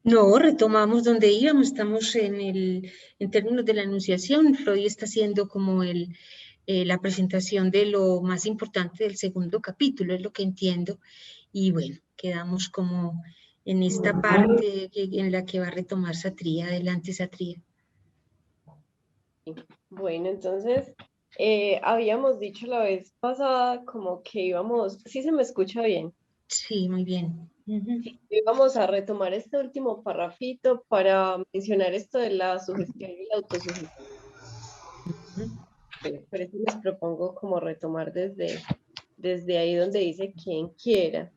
No, retomamos donde íbamos, estamos en términos de la enunciación. Freud está haciendo como la presentación de lo más importante del segundo capítulo, es lo que entiendo. Y bueno, quedamos como en esta parte en la que va a retomar Satría. Adelante, Satría. Bueno, entonces, habíamos dicho la vez pasada como que íbamos, sí se me escucha bien, Sí, muy bien. sí, íbamos a retomar este último parrafito para mencionar esto de la sugestión y la autosugestión. Por eso les propongo como retomar desde ahí donde dice quien quiera.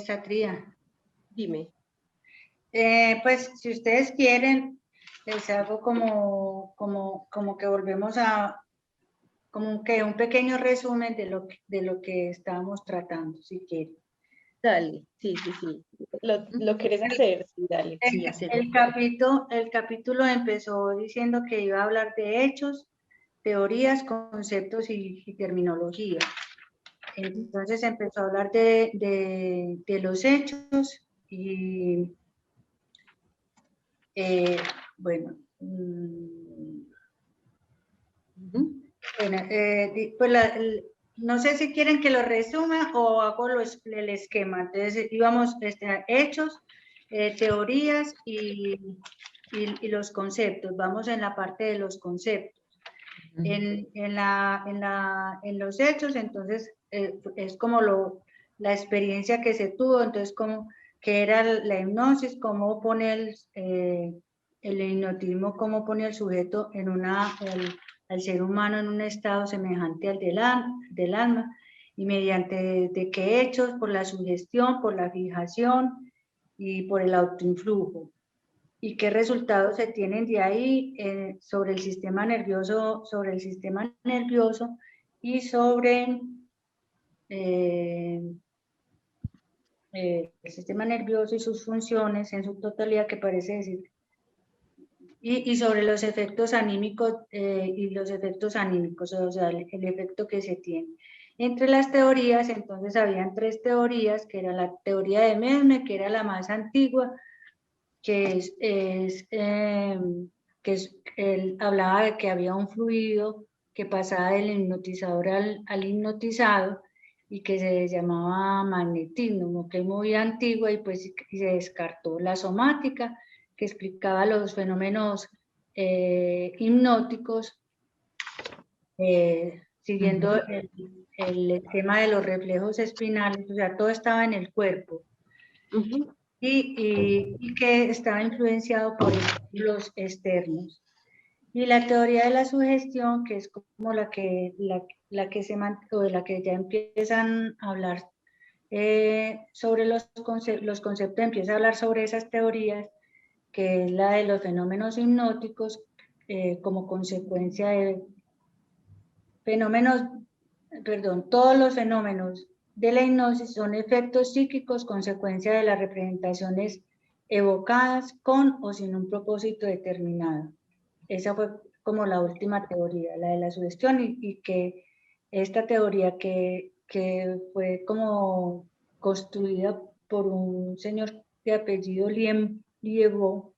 Satría. Dime. Pues si ustedes quieren, les hago como que volvemos a, como que un pequeño resumen de lo que estábamos tratando, si quieren. Dale, sí. ¿Lo querés hacer? Sí, dale. Sí, El capítulo empezó diciendo que iba a hablar de hechos, teorías, conceptos y terminología. Entonces empezó a hablar de los hechos y bueno, pues no sé si quieren que lo resuma o hago el esquema. Entonces íbamos hechos, teorías y los conceptos. Vamos en la parte de los conceptos. En los hechos, entonces, es como la experiencia que se tuvo, entonces, como que era la hipnosis, cómo pone el hipnotismo, cómo pone al sujeto al ser humano en un estado semejante al del alma, y mediante de qué hechos, por la sugestión, por la fijación y por el autoinflujo. ¿Y qué resultados se tienen de ahí sobre el sistema nervioso y sobre el sistema nervioso y sus funciones en su totalidad, que parece decir, y sobre los efectos anímicos o sea, el efecto que se tiene. Entre las teorías, entonces, habían tres teorías, que era la teoría de Mesmer, que era la más antigua, que él hablaba de que había un fluido que pasaba del hipnotizador al hipnotizado y que se llamaba magnetismo, que es muy antigua, y pues se descartó la somática, que explicaba los fenómenos hipnóticos, siguiendo el esquema de los reflejos espinales, o sea, todo estaba en el cuerpo. Y que estaba influenciado por los externos. Y la teoría de la sugestión, que es como la que ya empiezan a hablar sobre los conceptos, empieza a hablar sobre esas teorías, que es la de los fenómenos hipnóticos como consecuencia de todos los fenómenos de la hipnosis son efectos psíquicos, consecuencia de las representaciones evocadas con o sin un propósito determinado. Esa fue como la última teoría, la de la sugestión, y que esta teoría que fue como construida por un señor de apellido Liebo,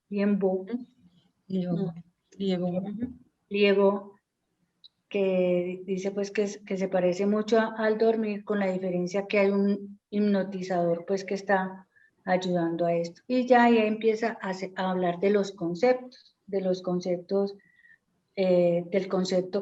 que dice pues que se parece mucho al dormir, con la diferencia que hay un hipnotizador pues que está ayudando a esto. Y ya ahí empieza a hablar de los conceptos, del concepto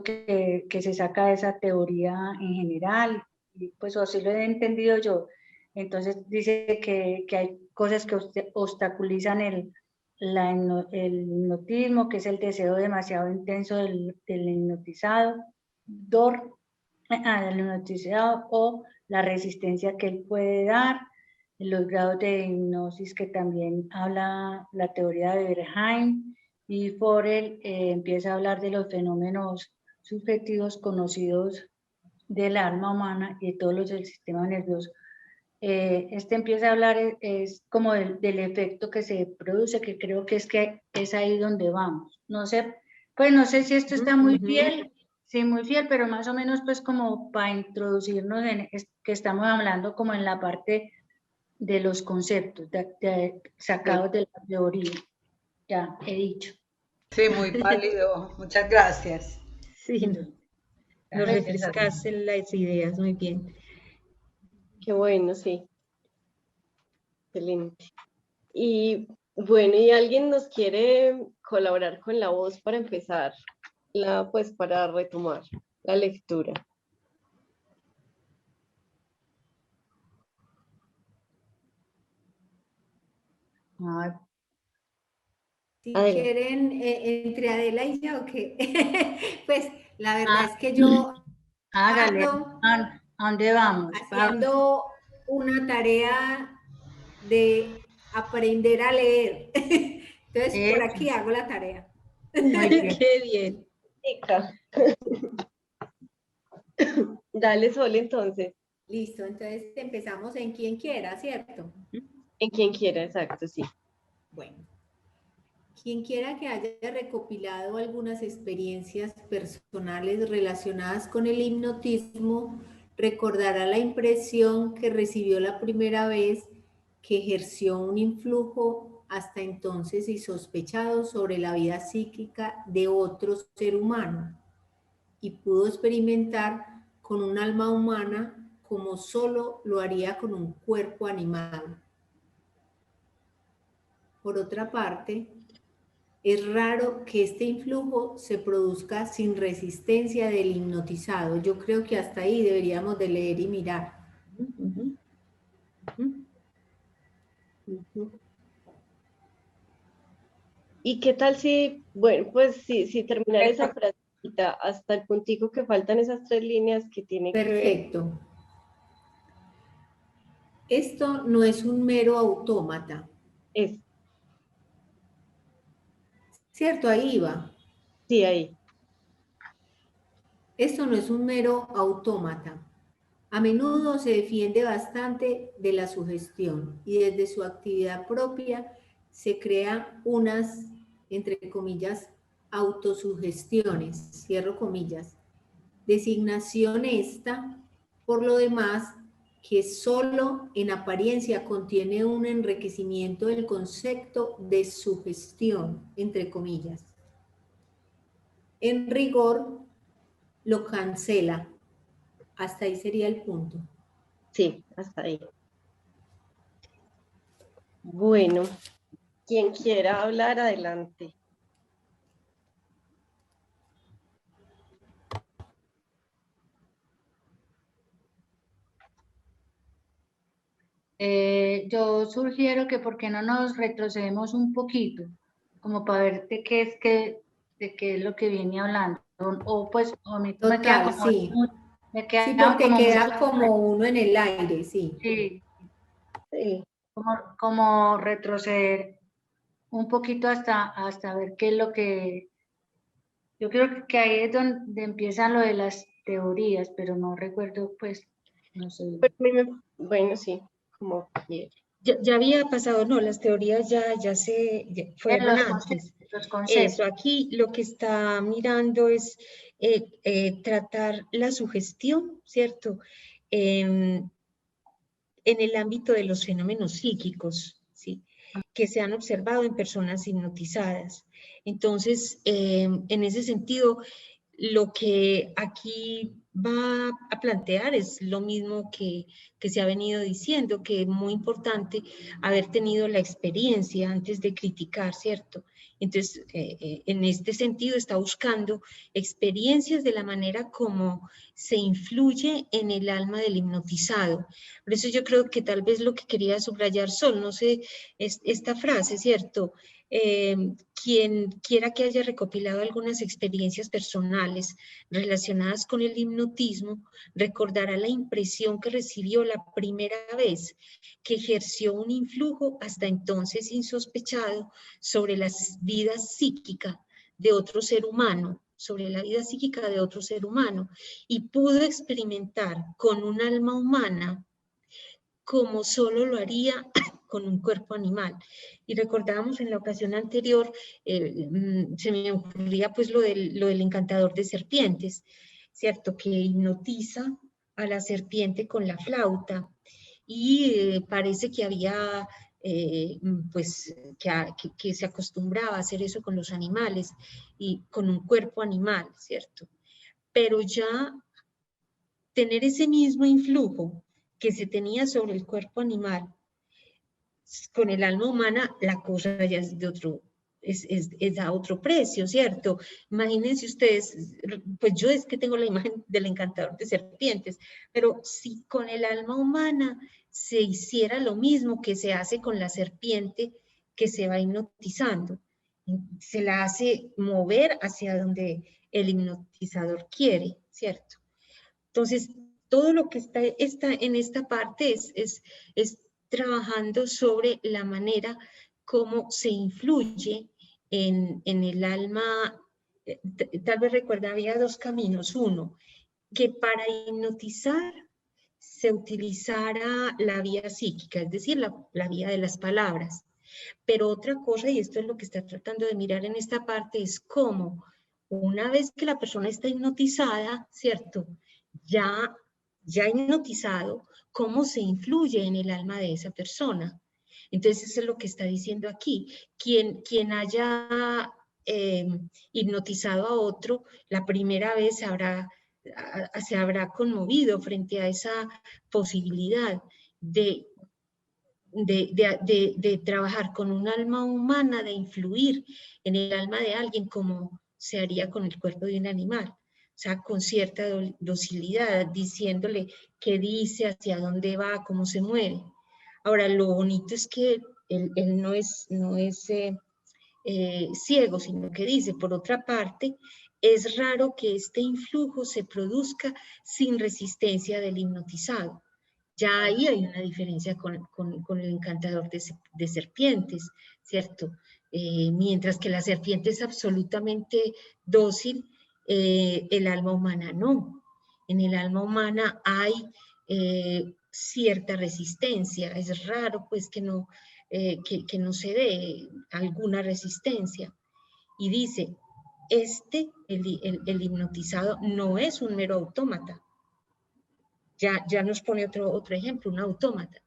que se saca de esa teoría en general, y pues así lo he entendido yo. Entonces dice que hay cosas que obstaculizan el hipnotismo, que es el deseo demasiado intenso del hipnotizado, del hipnotizado, o la resistencia que él puede dar, los grados de hipnosis que también habla la teoría de Berheim, y Forel empieza a hablar de los fenómenos subjetivos conocidos del alma humana y de todos los del sistema nervioso. Empieza a hablar es como del efecto que se produce, que creo que es ahí donde vamos. No sé, pues no sé si esto está muy fiel, sí, muy fiel, pero más o menos pues como para introducirnos que estamos hablando como en la parte de los conceptos sacados de la teoría. Ya he dicho. Sí, muy válido. Muchas gracias. Sí, nos refrescaste las ideas, muy bien. Qué bueno, sí. Excelente. Y bueno, ¿y alguien nos quiere colaborar con la voz para empezar, pues para retomar la lectura? Ay, Si Adelante. quieren, entre Adela y yo, que pues la verdad es que yo hágale. ando ¿A dónde vamos? haciendo una tarea de aprender a leer. Entonces, por aquí hago la tarea. Muy bien. Qué bien. Chica. Dale, Sol, entonces. Listo, entonces empezamos en quien quiera, ¿cierto? En quien quiera, exacto, sí. Bueno, quien quiera que haya recopilado algunas experiencias personales relacionadas con el hipnotismo, recordará la impresión que recibió la primera vez que ejerció un influjo hasta entonces insospechado sobre la vida psíquica de otro ser humano y pudo experimentar con un alma humana como solo lo haría con un cuerpo animal. Por otra parte, es raro que este influjo se produzca sin resistencia del hipnotizado. Yo creo que hasta ahí deberíamos de leer y mirar. ¿Y qué tal si, bueno, pues si terminar esa frasecita hasta el puntico que faltan esas 3 líneas que tiene que ver? Perfecto. Esto no es un mero autómata. Es, ¿Cierto? Ahí va. sí, ahí. Esto no es un mero autómata. A menudo se defiende bastante de la sugestión y desde su actividad propia se crean unas, entre comillas, autosugestiones, cierro comillas. Designación esta, por lo demás, que solo en apariencia contiene un enriquecimiento del concepto de sugestión, entre comillas. En rigor, lo cancela. Hasta ahí sería el punto. Sí, hasta ahí. Bueno, quien quiera hablar, adelante. Yo sugiero que por qué no nos retrocedemos un poquito, como para ver de qué es lo que viene hablando. O pues, a mí me queda Total, como, sí. me queda Sí, porque como queda como uno en el aire, sí. sí, Sí. como retroceder un poquito hasta ver qué es lo que... Yo creo que ahí es donde empieza lo de las teorías, pero no recuerdo, pues, no sé. Pero bueno, sí, como quiera. Ya había pasado, no, las teorías ya fueron antes. Los conceptos. Eso, aquí lo que está mirando es tratar la sugestión, ¿cierto? En el ámbito de los fenómenos psíquicos, ¿sí? Que se han observado en personas hipnotizadas. Entonces, en ese sentido, lo que aquí va a plantear es lo mismo que se ha venido diciendo, que es muy importante haber tenido la experiencia antes de criticar, ¿cierto? Entonces, en este sentido está buscando experiencias de la manera como se influye en el alma del hipnotizado. Por eso yo creo que tal vez lo que quería subrayar Sol, no sé, es esta frase, ¿cierto? Quien quiera que haya recopilado algunas experiencias personales relacionadas con el hipnotismo, recordará la impresión que recibió la primera vez que ejerció un influjo hasta entonces insospechado sobre la vida psíquica de otro ser humano, sobre la vida psíquica de otro ser humano, y pudo experimentar con un alma humana como solo lo haría con un cuerpo animal. Y recordábamos en la ocasión anterior, se me ocurría pues lo del encantador de serpientes, ¿cierto? Que hipnotiza a la serpiente con la flauta y parece que había, pues, que se acostumbraba a hacer eso con los animales y con un cuerpo animal, ¿cierto? Pero ya tener ese mismo influjo que se tenía sobre el cuerpo animal, con el alma humana, la cosa ya es de otro, es a otro precio, ¿cierto? Imagínense ustedes, pues yo es que tengo la imagen del encantador de serpientes, pero si con el alma humana se hiciera lo mismo que se hace con la serpiente que se va hipnotizando, se la hace mover hacia donde el hipnotizador quiere, ¿cierto? Entonces, todo lo que está en esta parte es trabajando sobre la manera como se influye en el alma. Tal vez recuerda, había dos caminos. Uno, que para hipnotizar se utilizara la vía psíquica, es decir, la vía de las palabras. Pero otra cosa, y esto es lo que está tratando de mirar en esta parte, es cómo una vez que la persona está hipnotizada, ¿cierto? Ya hipnotizado, cómo se influye en el alma de esa persona. Entonces, eso es lo que está diciendo aquí. Quien haya hipnotizado a otro, la primera vez se habrá conmovido frente a esa posibilidad de trabajar con un alma humana, de influir en el alma de alguien como se haría con el cuerpo de un animal. O sea, con cierta docilidad, diciéndole qué dice, hacia dónde va, cómo se mueve. Ahora, lo bonito es que él no es ciego, sino que dice, por otra parte, es raro que este influjo se produzca sin resistencia del hipnotizado. Ya ahí hay una diferencia con el encantador de serpientes, ¿cierto? Mientras que la serpiente es absolutamente dócil, el alma humana no. En el alma humana hay cierta resistencia. Es raro pues que no se dé alguna resistencia. Y dice, el hipnotizado no es un mero autómata. Ya nos pone otro ejemplo, un autómata.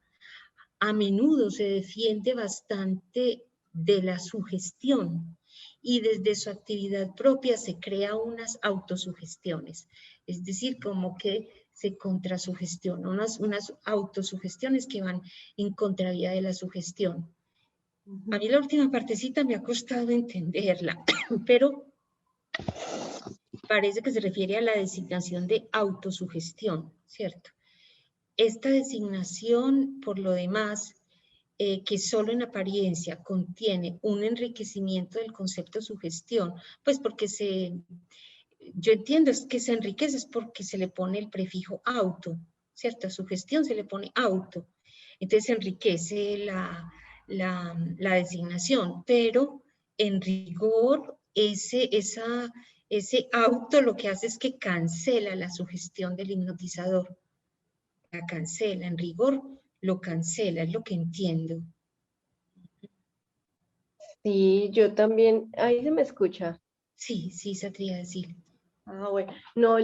A menudo se defiende bastante de la sugestión y desde su actividad propia se crea unas autosugestiones. Es decir, como que se contrasugestiona, unas autosugestiones que van en contravía de la sugestión. A mí la última partecita me ha costado entenderla, pero parece que se refiere a la designación de autosugestión, ¿cierto? Esta designación, por lo demás, que solo en apariencia contiene un enriquecimiento del concepto sugestión, pues porque yo entiendo es que se enriquece es porque se le pone el prefijo auto, ¿cierto? A sugestión se le pone auto, entonces se enriquece la designación, pero en rigor ese auto lo que hace es que cancela la sugestión del hipnotizador. La cancela, en rigor lo cancela, es lo que entiendo. Sí, yo también, ahí se me escucha. Sí, Satria, decir. Ah, bueno, no,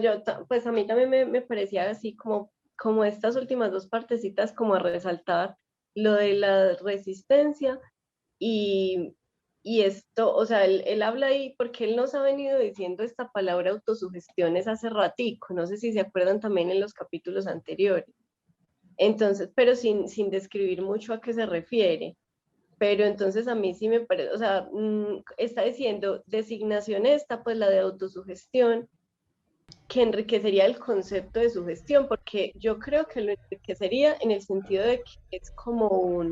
pues a mí también me parecía así como estas últimas dos partecitas como a resaltar lo de la resistencia y esto, o sea, él habla ahí porque él nos ha venido diciendo esta palabra autosugestiones hace ratico, no sé si se acuerdan también en los capítulos anteriores. Entonces, pero sin describir mucho a qué se refiere. Pero entonces a mí sí me parece, o sea, está diciendo designación esta, pues la de autosugestión, que enriquecería el concepto de sugestión, porque yo creo que lo enriquecería en el sentido de que es como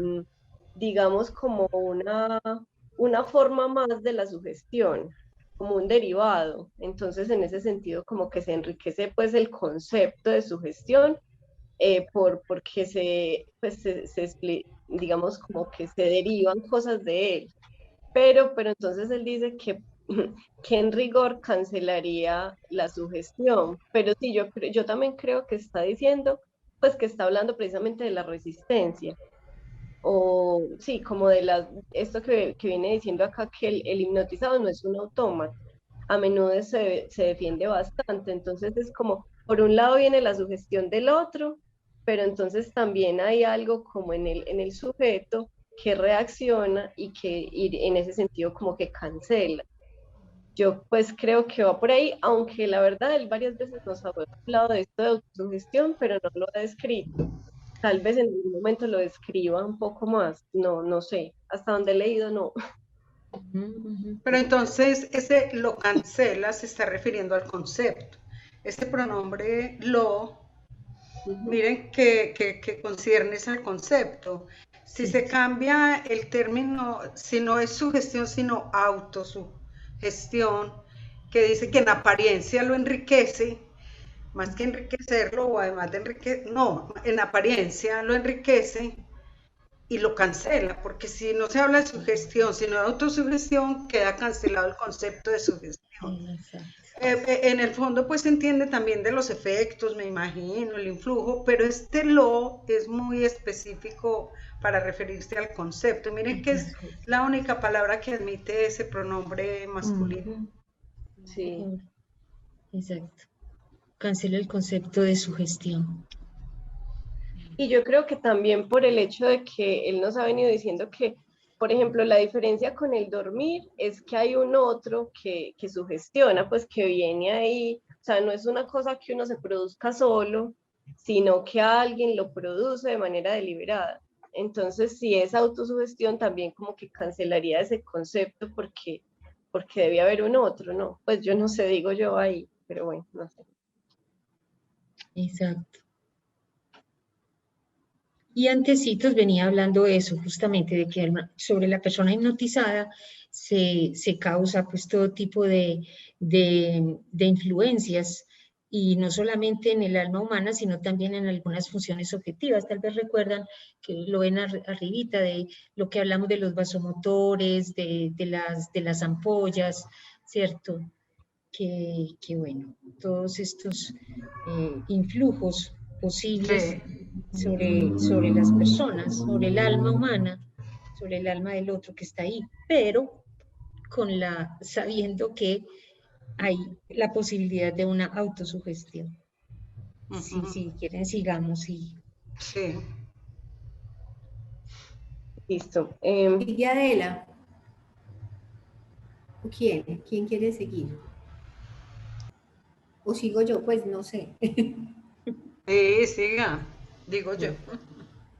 digamos, como una forma más de la sugestión, como un derivado. Entonces, en ese sentido, como que se enriquece pues el concepto de sugestión, porque digamos, como que se derivan cosas de él. Pero entonces él dice que en rigor cancelaría la sugestión. Pero sí, yo también creo que está diciendo, pues que está hablando precisamente de la resistencia. O sí, como de esto que viene diciendo acá, que el hipnotizado no es un autómata. A menudo se defiende bastante. Entonces es como, por un lado viene la sugestión del otro, pero entonces también hay algo como en el sujeto que reacciona y en ese sentido como que cancela. Yo pues creo que va por ahí, aunque la verdad él varias veces nos ha hablado de esto de autosugestión, pero no lo ha descrito. Tal vez en algún momento lo describa un poco más, no sé, hasta donde he leído no. Pero entonces ese lo cancela se está refiriendo al concepto. Este pronombre lo, miren que concierne al concepto. Si se cambia el término, si no es sugestión, sino autosugestión, que dice que en apariencia lo enriquece, más que enriquecerlo, o además de enriquecer, no, en apariencia lo enriquece y lo cancela, porque si no se habla de sugestión, sino de autosugestión, queda cancelado el concepto de sugestión. En el fondo, pues se entiende también de los efectos, me imagino, el influjo, pero este lo es muy específico para referirse al concepto. Miren que es la única palabra que admite ese pronombre masculino. Sí. Exacto. Cancela el concepto de sugestión. Y yo creo que también por el hecho de que él nos ha venido diciendo que, por ejemplo, la diferencia con el dormir es que hay un otro que sugestiona, pues que viene ahí, o sea, no es una cosa que uno se produzca solo, sino que alguien lo produce de manera deliberada. Entonces, si es autosugestión, también como que cancelaría ese concepto porque debía haber un otro, ¿no? Pues yo no sé, digo yo ahí, pero bueno, no sé. Exacto. Y antecitos venía hablando eso, justamente, de que sobre la persona hipnotizada se causa pues todo tipo de influencias, y no solamente en el alma humana, sino también en algunas funciones objetivas. Tal vez recuerdan que lo ven arribita de lo que hablamos de los vasomotores, de las ampollas, ¿cierto? Que bueno, todos estos influjos posibles sobre las personas, sobre el alma humana, sobre el alma del otro que está ahí, pero sabiendo que hay la posibilidad de una autosugestión. Si quieren, sigamos. Sí. Listo. ¿Sigue Adela? ¿Quién quiere seguir? ¿O sigo yo? Pues no sé. Sí, siga, digo yo.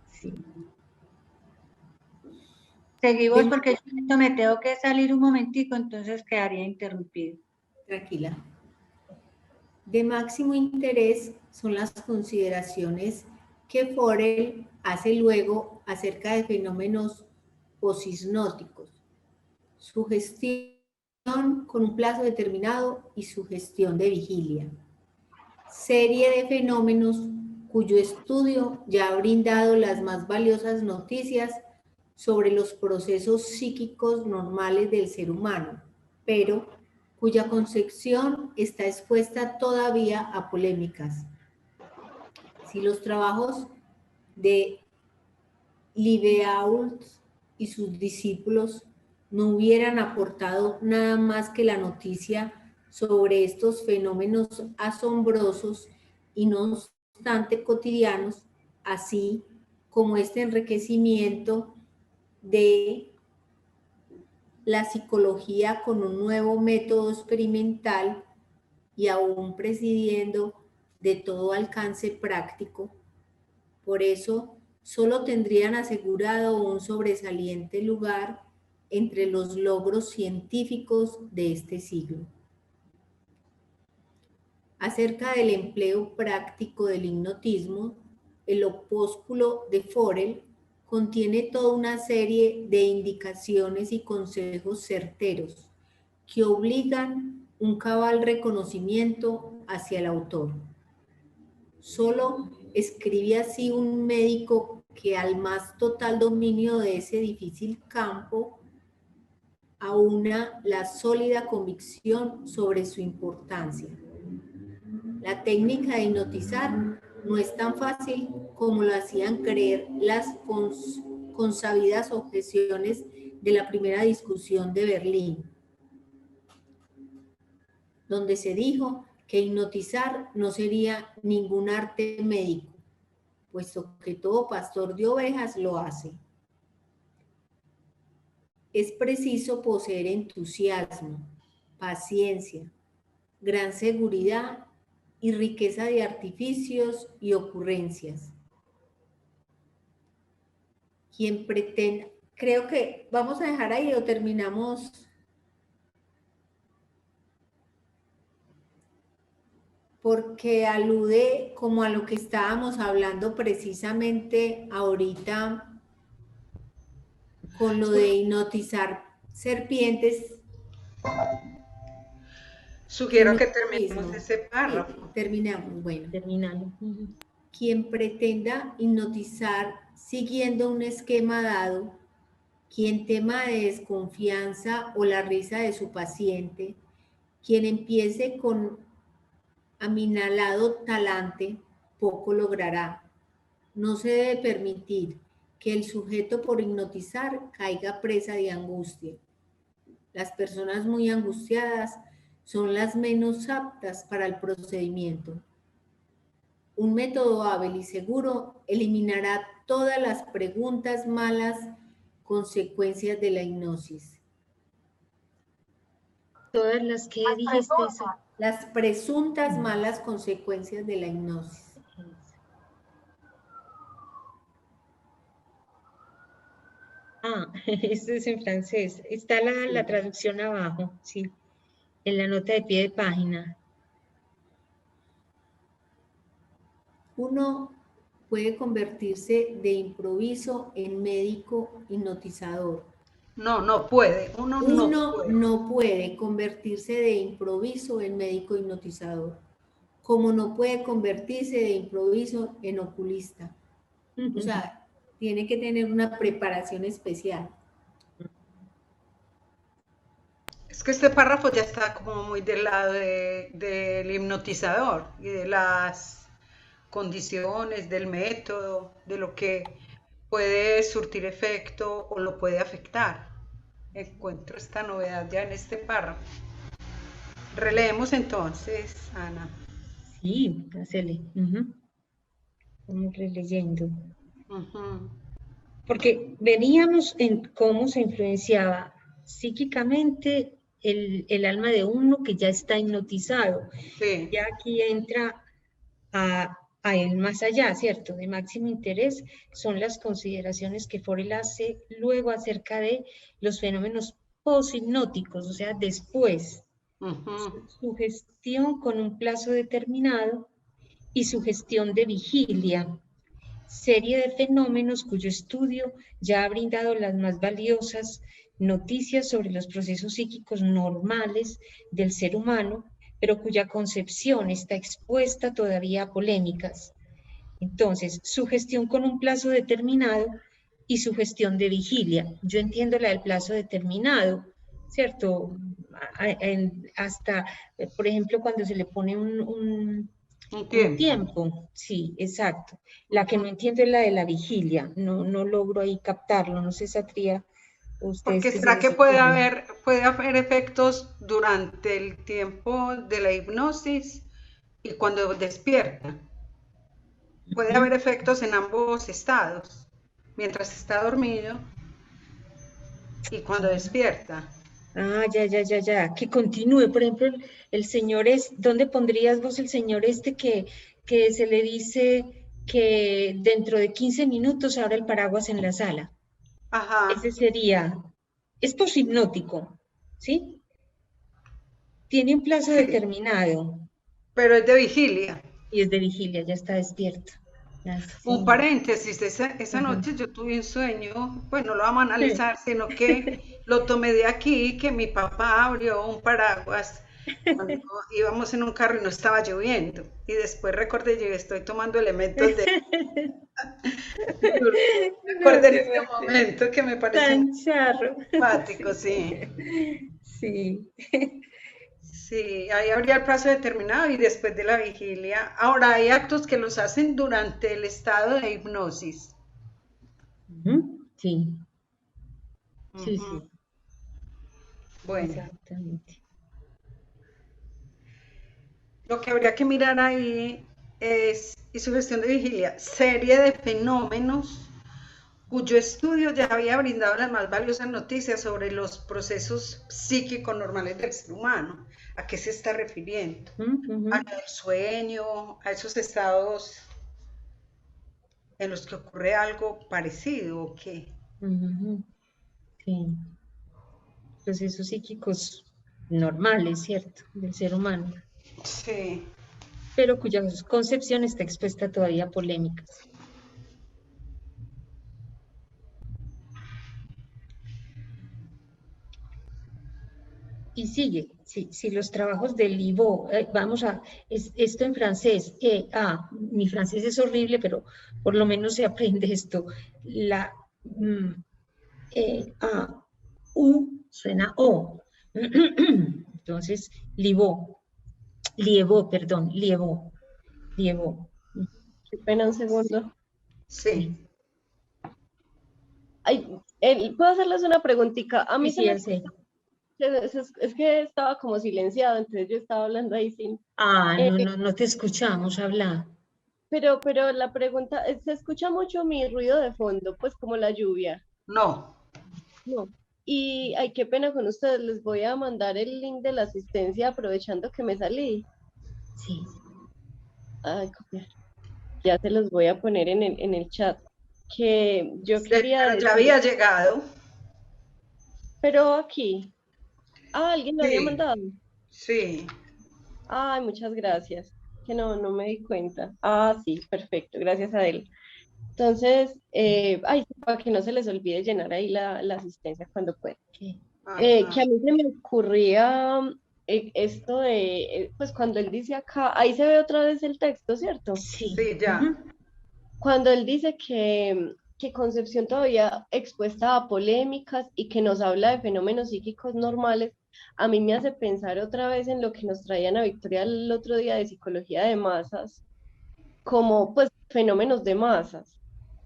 Sí. Seguimos porque yo me tengo que salir un momentico, entonces quedaría interrumpido. Tranquila. De máximo interés son las consideraciones que Forel hace luego acerca de fenómenos poshisnóticos, sugestión con un plazo determinado y sugestión de vigilia. Serie de fenómenos cuyo estudio ya ha brindado las más valiosas noticias sobre los procesos psíquicos normales del ser humano, pero cuya concepción está expuesta todavía a polémicas. Si los trabajos de Liéveld y sus discípulos no hubieran aportado nada más que la noticia sobre estos fenómenos asombrosos y no obstante cotidianos, así como este enriquecimiento de la psicología con un nuevo método experimental y aún prescindiendo de todo alcance práctico. Por eso, solo tendrían asegurado un sobresaliente lugar entre los logros científicos de este siglo. Acerca del empleo práctico del hipnotismo, el opúsculo de Forel contiene toda una serie de indicaciones y consejos certeros que obligan un cabal reconocimiento hacia el autor. Solo escribe así un médico que al más total dominio de ese difícil campo aúna la sólida convicción sobre su importancia. La técnica de hipnotizar no es tan fácil como lo hacían creer las consabidas objeciones de la primera discusión de Berlín, donde se dijo que hipnotizar no sería ningún arte médico, puesto que todo pastor de ovejas lo hace. Es preciso poseer entusiasmo, paciencia, gran seguridad y riqueza de artificios y ocurrencias. Quien pretenda, creo que vamos a dejar ahí o terminamos. Porque alude como a lo que estábamos hablando precisamente ahorita con lo de hipnotizar serpientes. Sugiero que terminemos ese párrafo. Terminamos, bueno. Terminando. Quien pretenda hipnotizar siguiendo un esquema dado, quien tema de desconfianza o la risa de su paciente, quien empiece con aminalado talante, poco logrará. No se debe permitir que el sujeto por hipnotizar caiga presa de angustia. Las personas muy angustiadas son las menos aptas para el procedimiento. Un método hábil y seguro eliminará todas las preguntas malas consecuencias de la hipnosis. Todas las que dijiste. Las presuntas malas consecuencias de la hipnosis. Esto es en francés. Está la traducción abajo, sí, en la nota de pie de página. Uno puede convertirse de improviso en médico hipnotizador. No puede. Uno no puede convertirse de improviso en médico hipnotizador, como no puede convertirse de improviso en oculista. O sea, tiene que tener una preparación especial. Es que este párrafo ya está como muy del lado del hipnotizador y de las condiciones, del método, de lo que puede surtir efecto o lo puede afectar. Encuentro esta novedad ya en este párrafo. Releemos entonces, Ana. Sí, hacele. Vamos releyendo. Porque veníamos en cómo se influenciaba psíquicamente el alma de uno que ya está hipnotizado. Sí. Ya aquí entra a el más allá, ¿cierto? De máximo interés son las consideraciones que Forel hace luego acerca de los fenómenos poshipnóticos, o sea, después. Su gestión con un plazo determinado y su gestión de vigilia, serie de fenómenos cuyo estudio ya ha brindado las más valiosas noticias sobre los procesos psíquicos normales del ser humano, pero cuya concepción está expuesta todavía a polémicas. Entonces, su gestión con un plazo determinado y su gestión de vigilia. Yo entiendo la del plazo determinado, ¿cierto? Hasta, por ejemplo, cuando se le pone un tiempo. Sí, exacto. La que no entiendo es la de la vigilia. No logro ahí captarlo. No sé, Satria. Porque será que puede haber efectos durante el tiempo de la hipnosis y cuando despierta. Puede haber efectos en ambos estados, mientras está dormido y cuando despierta. Ya. Que continúe. Por ejemplo, el señor ¿dónde pondrías vos el señor que se le dice que dentro de 15 minutos abra el paraguas en la sala? Ajá. Ese sería, es poshipnótico, ¿sí? Tiene un plazo determinado. Pero es de vigilia. Y es de vigilia, ya está despierto. Un paréntesis, esa noche yo tuve un sueño, bueno, no lo vamos a analizar, sino que lo tomé de aquí, que mi papá abrió un paraguas cuando íbamos en un carro y no estaba lloviendo. Y después recordé, yo estoy tomando elementos de... Recordé en este momento que me pareció tan charro. Simpático, sí. Sí. Sí, ahí habría el plazo determinado y después de la vigilia. Ahora, hay actos que los hacen durante el estado de hipnosis. Sí. Sí. Bueno. Exactamente. Lo que habría que mirar ahí y sugestión de vigilia, serie de fenómenos cuyo estudio ya había brindado las más valiosas noticias sobre los procesos psíquicos normales del ser humano. ¿A qué se está refiriendo? Al sueño, a esos estados en los que ocurre algo parecido, ¿o qué? Sí. Procesos psíquicos normales, ¿cierto? Del ser humano. Sí. Pero cuya concepción está expuesta todavía a polémicas. Y sigue, si los trabajos del Libaud, vamos a, esto en francés, mi francés es horrible, pero por lo menos se aprende esto, la U suena O, entonces Libaud, perdón, Libaud. Espera un segundo. Sí. Ay, ¿puedo hacerles una preguntita? A mí Sí, sí, es que estaba como silenciado, entonces yo estaba hablando ahí sin... no te escuchamos hablar. Pero la pregunta, ¿se escucha mucho mi ruido de fondo? Pues como la lluvia. No. No. Y, ay, qué pena con ustedes, les voy a mandar el link de la asistencia aprovechando que me salí. Sí. Ay, copiar. Ya se los voy a poner en el chat. Que yo quería Pero decir, ya había llegado. pero aquí. Ah, alguien lo había Sí. mandado. Sí. Ay, muchas gracias. Que no me di cuenta. Ah, sí, perfecto. Gracias a él. Entonces, para que no se les olvide llenar ahí la asistencia cuando puedan. Que a mí se me ocurría esto de, pues cuando él dice acá, ahí se ve otra vez el texto, ¿cierto? Sí, ya. Cuando él dice que Concepción todavía expuesta a polémicas y que nos habla de fenómenos psíquicos normales, a mí me hace pensar otra vez en lo que nos traían a Victoria el otro día de psicología de masas, como pues fenómenos de masas,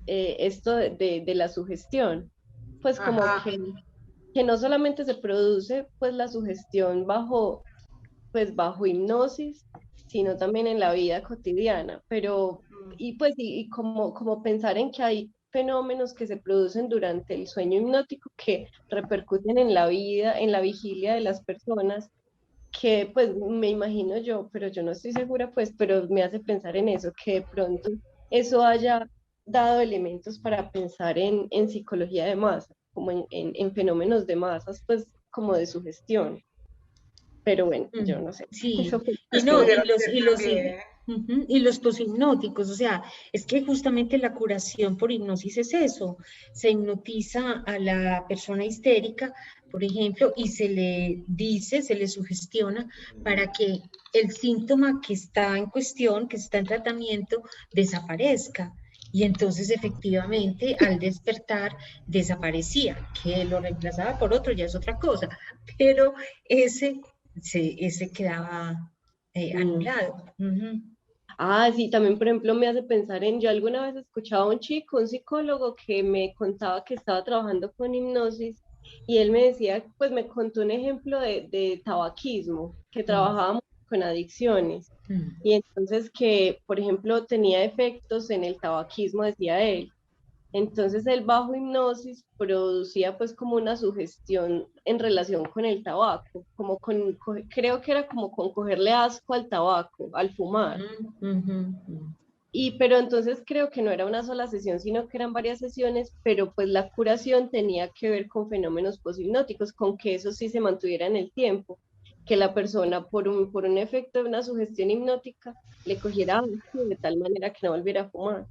esto de la sugestión, pues como que no solamente se produce pues la sugestión bajo hipnosis, sino también en la vida cotidiana, pero y como pensar en que hay fenómenos que se producen durante el sueño hipnótico que repercuten en la vida, en la vigilia de las personas, que pues me imagino yo, pero yo no estoy segura pues, pero me hace pensar en eso, que de pronto eso haya dado elementos para pensar en psicología de masas, como en fenómenos de masas, pues como de sugestión. Pero bueno, yo no sé. Sí, Eso fue. y los poshipnóticos, o sea, es que justamente la curación por hipnosis es eso, se hipnotiza a la persona histérica, por ejemplo, y se le dice, se le sugestiona para que el síntoma que está en cuestión, que está en tratamiento, desaparezca. Y entonces efectivamente al despertar desaparecía, que lo reemplazaba por otro ya es otra cosa, pero ese quedaba anulado. Ah, sí, también por ejemplo me hace pensar en, yo alguna vez escuchaba a un chico, un psicólogo que me contaba que estaba trabajando con hipnosis y él me decía, pues me contó un ejemplo de tabaquismo, que trabajaba con adicciones y entonces que, por ejemplo, tenía efectos en el tabaquismo, decía él. Entonces él bajo hipnosis producía pues como una sugestión en relación con el tabaco, como creo que era como con cogerle asco al tabaco, al fumar. Pero entonces creo que no era una sola sesión, sino que eran varias sesiones, pero pues la curación tenía que ver con fenómenos poshipnóticos, con que eso sí se mantuviera en el tiempo, que la persona por un efecto de una sugestión hipnótica le cogiera asco de tal manera que no volviera a fumar.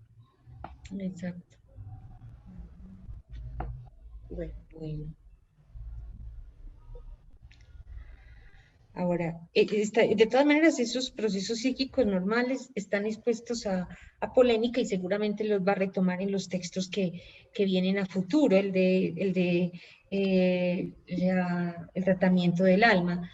Exacto. Bueno. Ahora, de todas maneras, esos procesos psíquicos normales están expuestos a polémica y seguramente los va a retomar en los textos que vienen a futuro, el tratamiento del alma.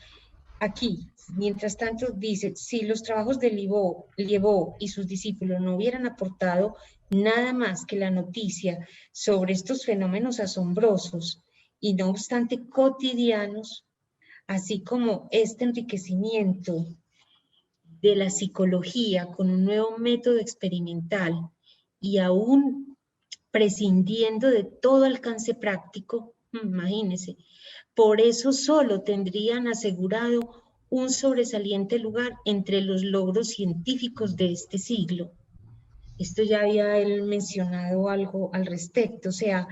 Aquí, mientras tanto, dice, si los trabajos de Libaud y sus discípulos no hubieran aportado nada más que la noticia sobre estos fenómenos asombrosos y no obstante cotidianos, así como este enriquecimiento de la psicología con un nuevo método experimental y aún prescindiendo de todo alcance práctico, imagínense, por eso solo tendrían asegurado un sobresaliente lugar entre los logros científicos de este siglo. Esto ya había él mencionado algo al respecto, o sea,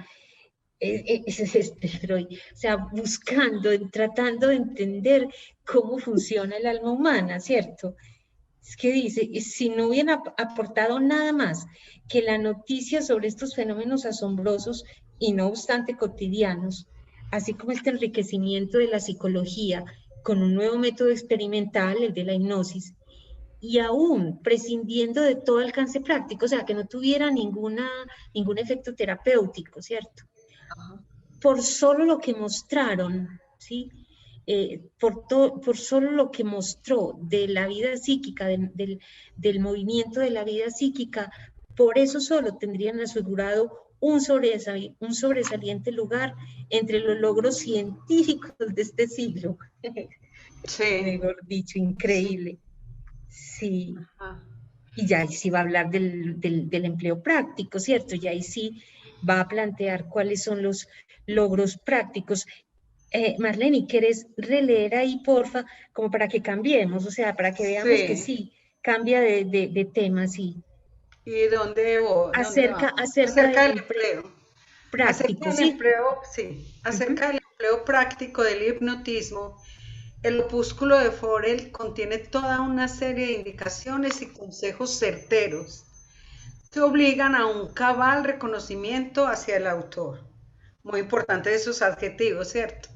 buscando, tratando de entender cómo funciona el alma humana, ¿cierto? Es que dice, si no hubieran aportado nada más que la noticia sobre estos fenómenos asombrosos y no obstante cotidianos, así como este enriquecimiento de la psicología con un nuevo método experimental, el de la hipnosis, y aún prescindiendo de todo alcance práctico, o sea, que no tuviera ningún efecto terapéutico, ¿cierto? Por solo lo que mostraron, ¿sí? Por solo lo que mostró de la vida psíquica, del movimiento de la vida psíquica, por eso solo tendrían asegurado un sobresaliente lugar entre los logros científicos de este siglo. Sí. Mejor dicho, increíble. Sí. Ajá. Y ya ahí sí va a hablar del empleo práctico, ¿cierto? Y ahí sí va a plantear cuáles son los logros prácticos. Marlene, ¿quieres releer ahí, porfa? Como para que cambiemos, o sea, para que veamos que sí, cambia de tema, sí. ¿Y dónde voy? Acerca del empleo práctico, acerca del empleo, sí. Acerca del empleo práctico del hipnotismo, el opúsculo de Forel contiene toda una serie de indicaciones y consejos certeros que obligan a un cabal reconocimiento hacia el autor. Muy importante esos adjetivos, ¿cierto?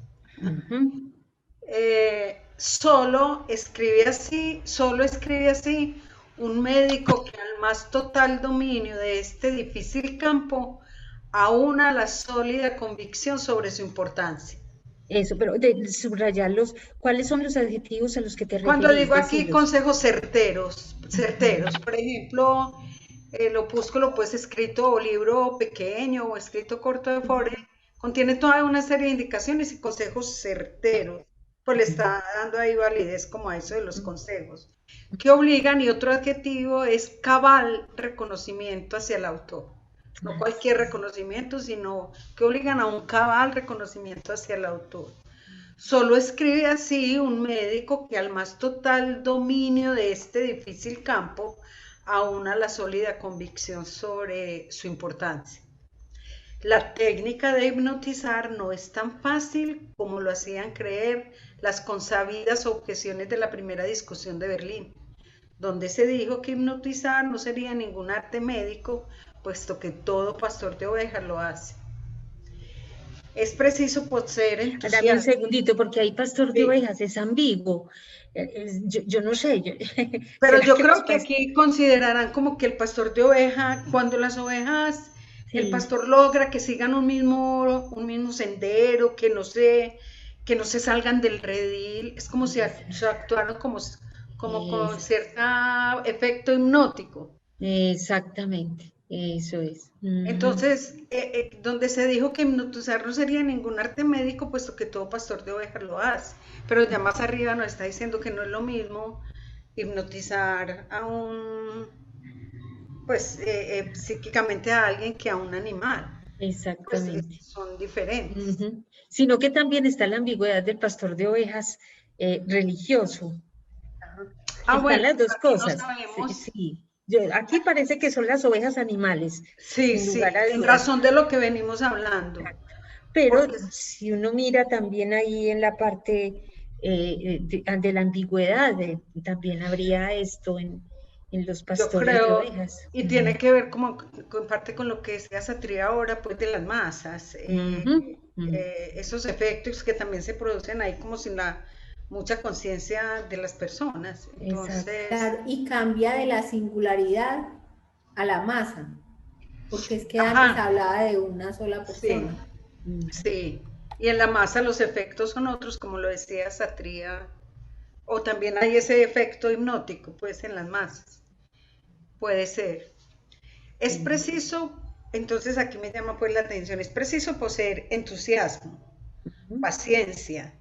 Solo escribe así un médico que al más total dominio de este difícil campo aúna la sólida convicción sobre su importancia. Eso, pero subrayarlos, ¿cuáles son los adjetivos a los que te refieres? Cuando digo aquí consejos certeros, por ejemplo, el opúsculo pues escrito o libro pequeño o escrito corto de Forel contiene toda una serie de indicaciones y consejos certeros, pues le está dando ahí validez como a eso de los consejos, que obligan, y otro adjetivo es cabal reconocimiento hacia el autor. No cualquier reconocimiento, sino que obligan a un cabal reconocimiento hacia el autor. Solo escribe así un médico que al más total dominio de este difícil campo aúna la sólida convicción sobre su importancia. La técnica de hipnotizar no es tan fácil como lo hacían creer las consabidas objeciones de la primera discusión de Berlín, donde se dijo que hipnotizar no sería ningún arte médico, puesto que todo pastor de ovejas lo hace. Es preciso poseer entusiasmo. Dame un segundito, porque ahí pastor de ovejas es ambiguo. Yo no sé. Pero yo creo que aquí considerarán como que el pastor de oveja, cuando las ovejas, el pastor logra que sigan un mismo sendero, que no se salgan del redil, es como si actuaran como con cierto efecto hipnótico. Exactamente. Eso es. Entonces, donde se dijo que hipnotizar no sería ningún arte médico, puesto que todo pastor de ovejas lo hace. Pero ya más arriba nos está diciendo que no es lo mismo hipnotizar a psíquicamente a alguien que a un animal. Exactamente. Pues, son diferentes. Sino que también está la ambigüedad del pastor de ovejas religioso. Están las dos cosas. No sí. Aquí parece que son las ovejas animales. Sí, en razón de lo que venimos hablando. Pero si uno mira también ahí en la parte de la ambigüedad, también habría esto en los pastores de ovejas. Y tiene que ver como en parte con lo que decía Satria ahora, pues de las masas. Esos efectos que también se producen ahí como sin mucha conciencia de las personas. Entonces, claro, y cambia de la singularidad a la masa, porque es que antes hablaba de una sola persona. Sí, y en la masa los efectos son otros, como lo decía Satria, o también hay ese efecto hipnótico, pues en las masas, puede ser. Es preciso, entonces aquí me llama pues la atención, es preciso poseer entusiasmo, paciencia,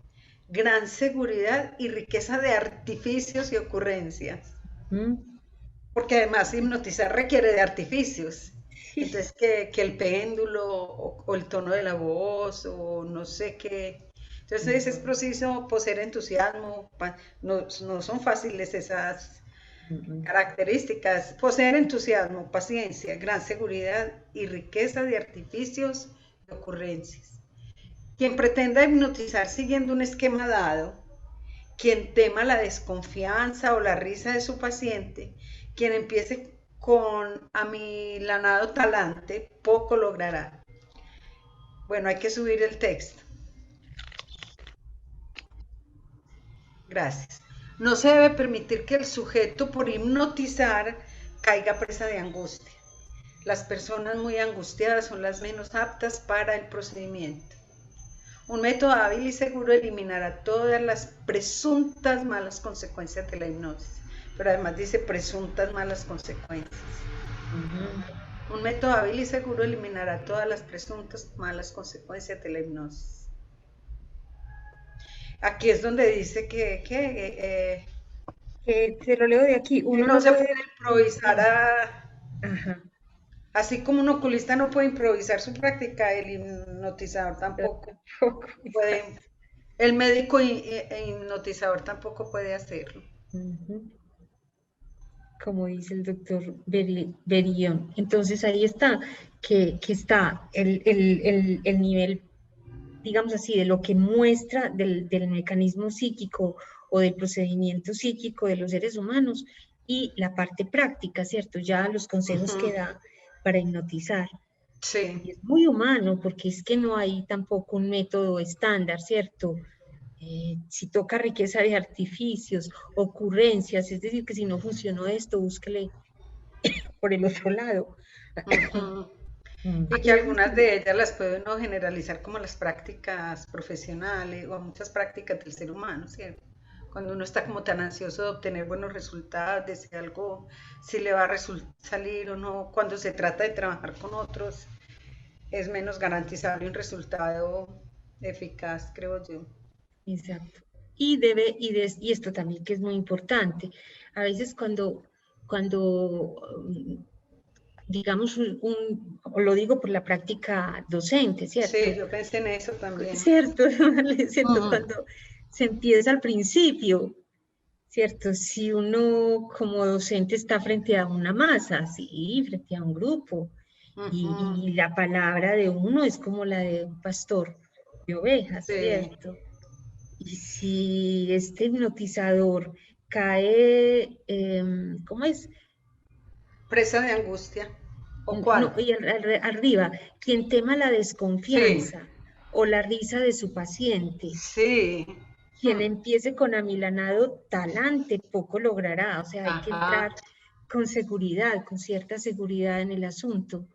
gran seguridad y riqueza de artificios y ocurrencias. Porque además hipnotizar requiere de artificios. Entonces que el péndulo o el tono de la voz o no sé qué. Entonces es preciso poseer entusiasmo. No son fáciles esas características. Poseer entusiasmo, paciencia, gran seguridad y riqueza de artificios y ocurrencias. Quien pretenda hipnotizar siguiendo un esquema dado, quien tema la desconfianza o la risa de su paciente, quien empiece con amilanado talante, poco logrará. Bueno, hay que subir el texto. Gracias. No se debe permitir que el sujeto por hipnotizar caiga presa de angustia. Las personas muy angustiadas son las menos aptas para el procedimiento. Un método hábil y seguro eliminará todas las presuntas malas consecuencias de la hipnosis. Pero además dice presuntas malas consecuencias. Un método hábil y seguro eliminará todas las presuntas malas consecuencias de la hipnosis. Aquí es donde dice que te lo leo de aquí. Uno no se puede improvisar así como un oculista no puede improvisar su práctica, el hipnotizador tampoco puede, el médico hipnotizador tampoco puede hacerlo. Como dice el doctor Berillón. Entonces ahí está, que está el nivel, digamos así, de lo que muestra del mecanismo psíquico o del procedimiento psíquico de los seres humanos y la parte práctica, ¿cierto? Ya los consejos que da para hipnotizar. Sí. Y es muy humano porque es que no hay tampoco un método estándar, ¿cierto? Si toca riqueza de artificios, ocurrencias, es decir, que si no funcionó esto, búsquele por el otro lado. Y que algunas de ellas las puede uno generalizar como las prácticas profesionales o muchas prácticas del ser humano, ¿cierto? Cuando uno está como tan ansioso de obtener buenos resultados, de si algo, si le va a salir o no, cuando se trata de trabajar con otros, es menos garantizable un resultado eficaz, creo yo. Exacto. Y esto también que es muy importante, a veces cuando digamos, lo digo por la práctica docente, ¿cierto? Sí, yo pensé en eso también. Cierto, cuando se empieza al principio, ¿cierto? Si uno como docente está frente a una masa, sí, frente a un grupo, y la palabra de uno es como la de un pastor de ovejas, ¿cierto? Y si este hipnotizador cae, ¿cómo es? Presa de angustia. ¿O cuál? No, y arriba, quien tema la desconfianza o la risa de su paciente. Sí. Quien empiece con amilanado talante, poco logrará. O sea, hay que entrar con seguridad, con cierta seguridad en el asunto.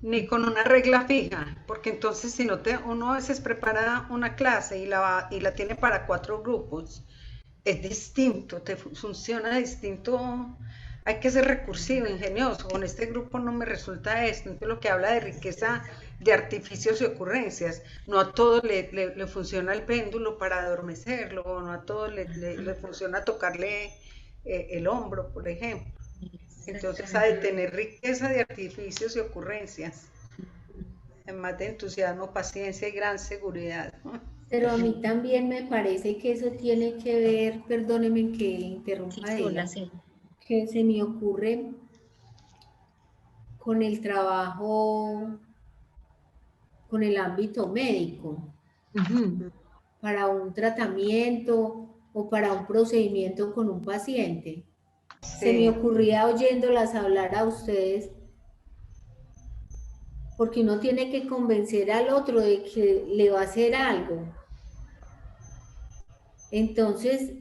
Ni con una regla fija, porque entonces si no uno a veces prepara una clase y la tiene para 4 grupos, es distinto, te funciona distinto, hay que ser recursivo, ingenioso, con este grupo no me resulta esto, entonces lo que habla de riqueza de artificios y ocurrencias, no a todos le funciona el péndulo para adormecerlo, o no a todos le funciona tocarle el hombro, por ejemplo. Entonces ha de tener riqueza de artificios y ocurrencias, además de entusiasmo, paciencia y gran seguridad. Pero a mí también me parece que eso tiene que ver, perdóneme que interrumpa ella, que se me ocurre con el trabajo, con el ámbito médico, para un tratamiento o para un procedimiento con un paciente. Se me ocurría oyéndolas hablar a ustedes, porque uno tiene que convencer al otro de que le va a hacer algo. Entonces,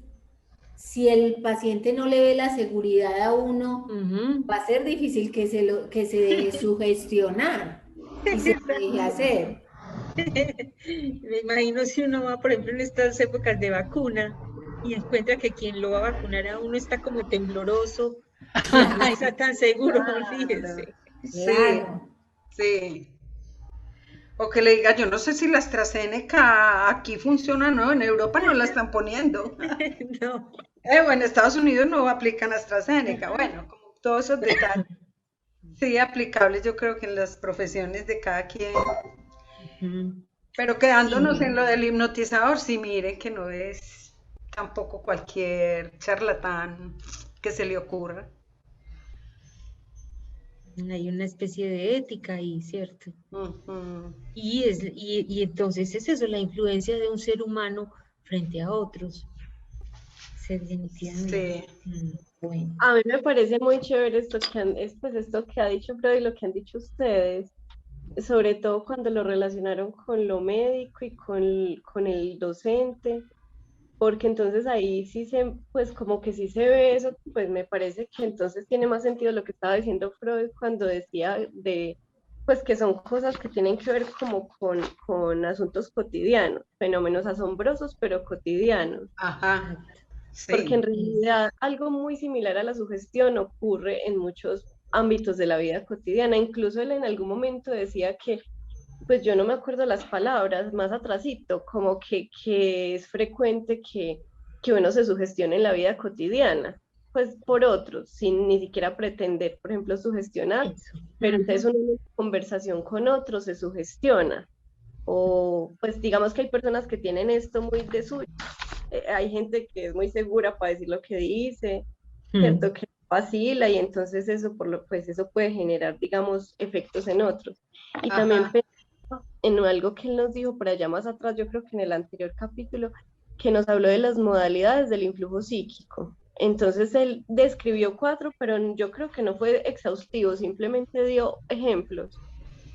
si el paciente no le ve la seguridad a uno, va a ser difícil que se deje sugestionar y se deje hacer. Me imagino si uno va, por ejemplo, en estas épocas de vacuna y encuentra que quien lo va a vacunar a uno está como tembloroso, no está tan seguro, fíjense. Claro. Sí. O que le diga, yo no sé si la AstraZeneca aquí funciona o no, en Europa no la están poniendo. No. En Estados Unidos no aplican AstraZeneca, bueno, como todos esos detalles, sí, aplicables yo creo que en las profesiones de cada quien, Ujú. pero quedándonos Sí, en lo del hipnotizador, sí, mire que no es tampoco cualquier charlatán que se le ocurra. hay una especie de ética ahí, ¿cierto? Ujú. Y entonces es eso, la influencia de un ser humano frente a otros, sí, definitivamente. Sí, Bueno, A mí me parece muy chévere esto pues esto que ha dicho Freud y lo que han dicho ustedes, sobre todo cuando lo relacionaron con lo médico y con el docente, porque entonces ahí sí pues como que sí se ve eso, pues me parece que entonces tiene más sentido lo que estaba diciendo Freud cuando decía pues que son cosas que tienen que ver como con asuntos cotidianos, fenómenos asombrosos pero cotidianos, ajá, exacto. porque en sí, realidad algo muy similar a la sugestión ocurre en muchos ámbitos de la vida cotidiana, incluso él en algún momento decía que pues yo no me acuerdo las palabras, más atrasito, como que es frecuente que uno se sugestione en la vida cotidiana, pues por otros, sin ni siquiera pretender, por ejemplo, sugestionar, Eso. pero Ujú. entonces uno en una conversación con otros se sugestiona. O pues digamos que hay personas que tienen esto muy de suyo, hay gente que es muy segura para decir lo que dice, Mm. ¿cierto? Que vacila y entonces eso, pues eso puede generar, digamos, efectos en otros. Y también ajá, en algo que él nos dijo por allá más atrás, yo creo que en el anterior capítulo, que nos habló de las modalidades del influjo psíquico. Entonces él describió 4, pero yo creo que no fue exhaustivo, simplemente dio ejemplos.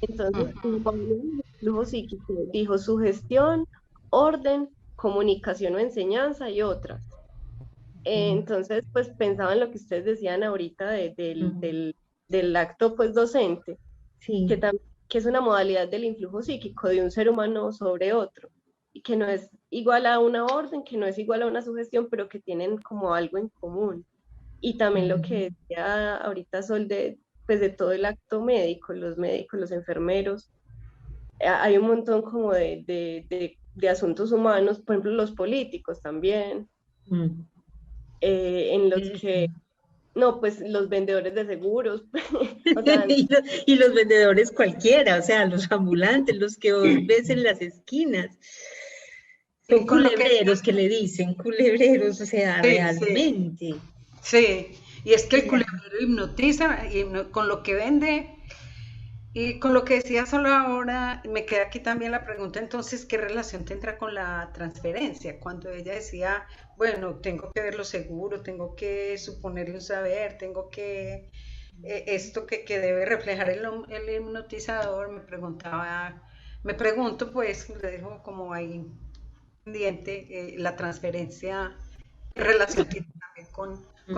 Entonces, ujú, como habló del influjo psíquico, dijo sugestión, orden, comunicación o enseñanza y otras. Entonces, pues pensaba en lo que ustedes decían ahorita Mm. del acto pues docente, que, Sí. que es una modalidad del influjo psíquico de un ser humano sobre otro, y que no es igual a una orden, que no es igual a una sugestión, pero que tienen como algo en común. Y también lo Mm. que decía ahorita Sol pues de todo el acto médico, los enfermeros, hay un montón como de asuntos humanos, por ejemplo, los políticos también, Mm. en los Eso. que, no, pues los vendedores de seguros, o sea, Y los vendedores cualquiera, o sea, los ambulantes, los que vos ves en las esquinas, son y con lo que culebreros decías, que le dicen, culebreros, o sea, sí, sí, realmente. sí, y es que O el sea, culebrero hipnotiza y con lo que vende. Y con lo que decía solo ahora, me queda aquí también la pregunta, entonces, ¿qué relación tendrá con la transferencia? Cuando ella decía, bueno, tengo que verlo seguro, tengo que suponerle un saber, tengo que, esto que debe reflejar el hipnotizador, me preguntaba, me pregunto, pues, le dejo como ahí pendiente, la transferencia, ¿qué relación tiene también con, ujú.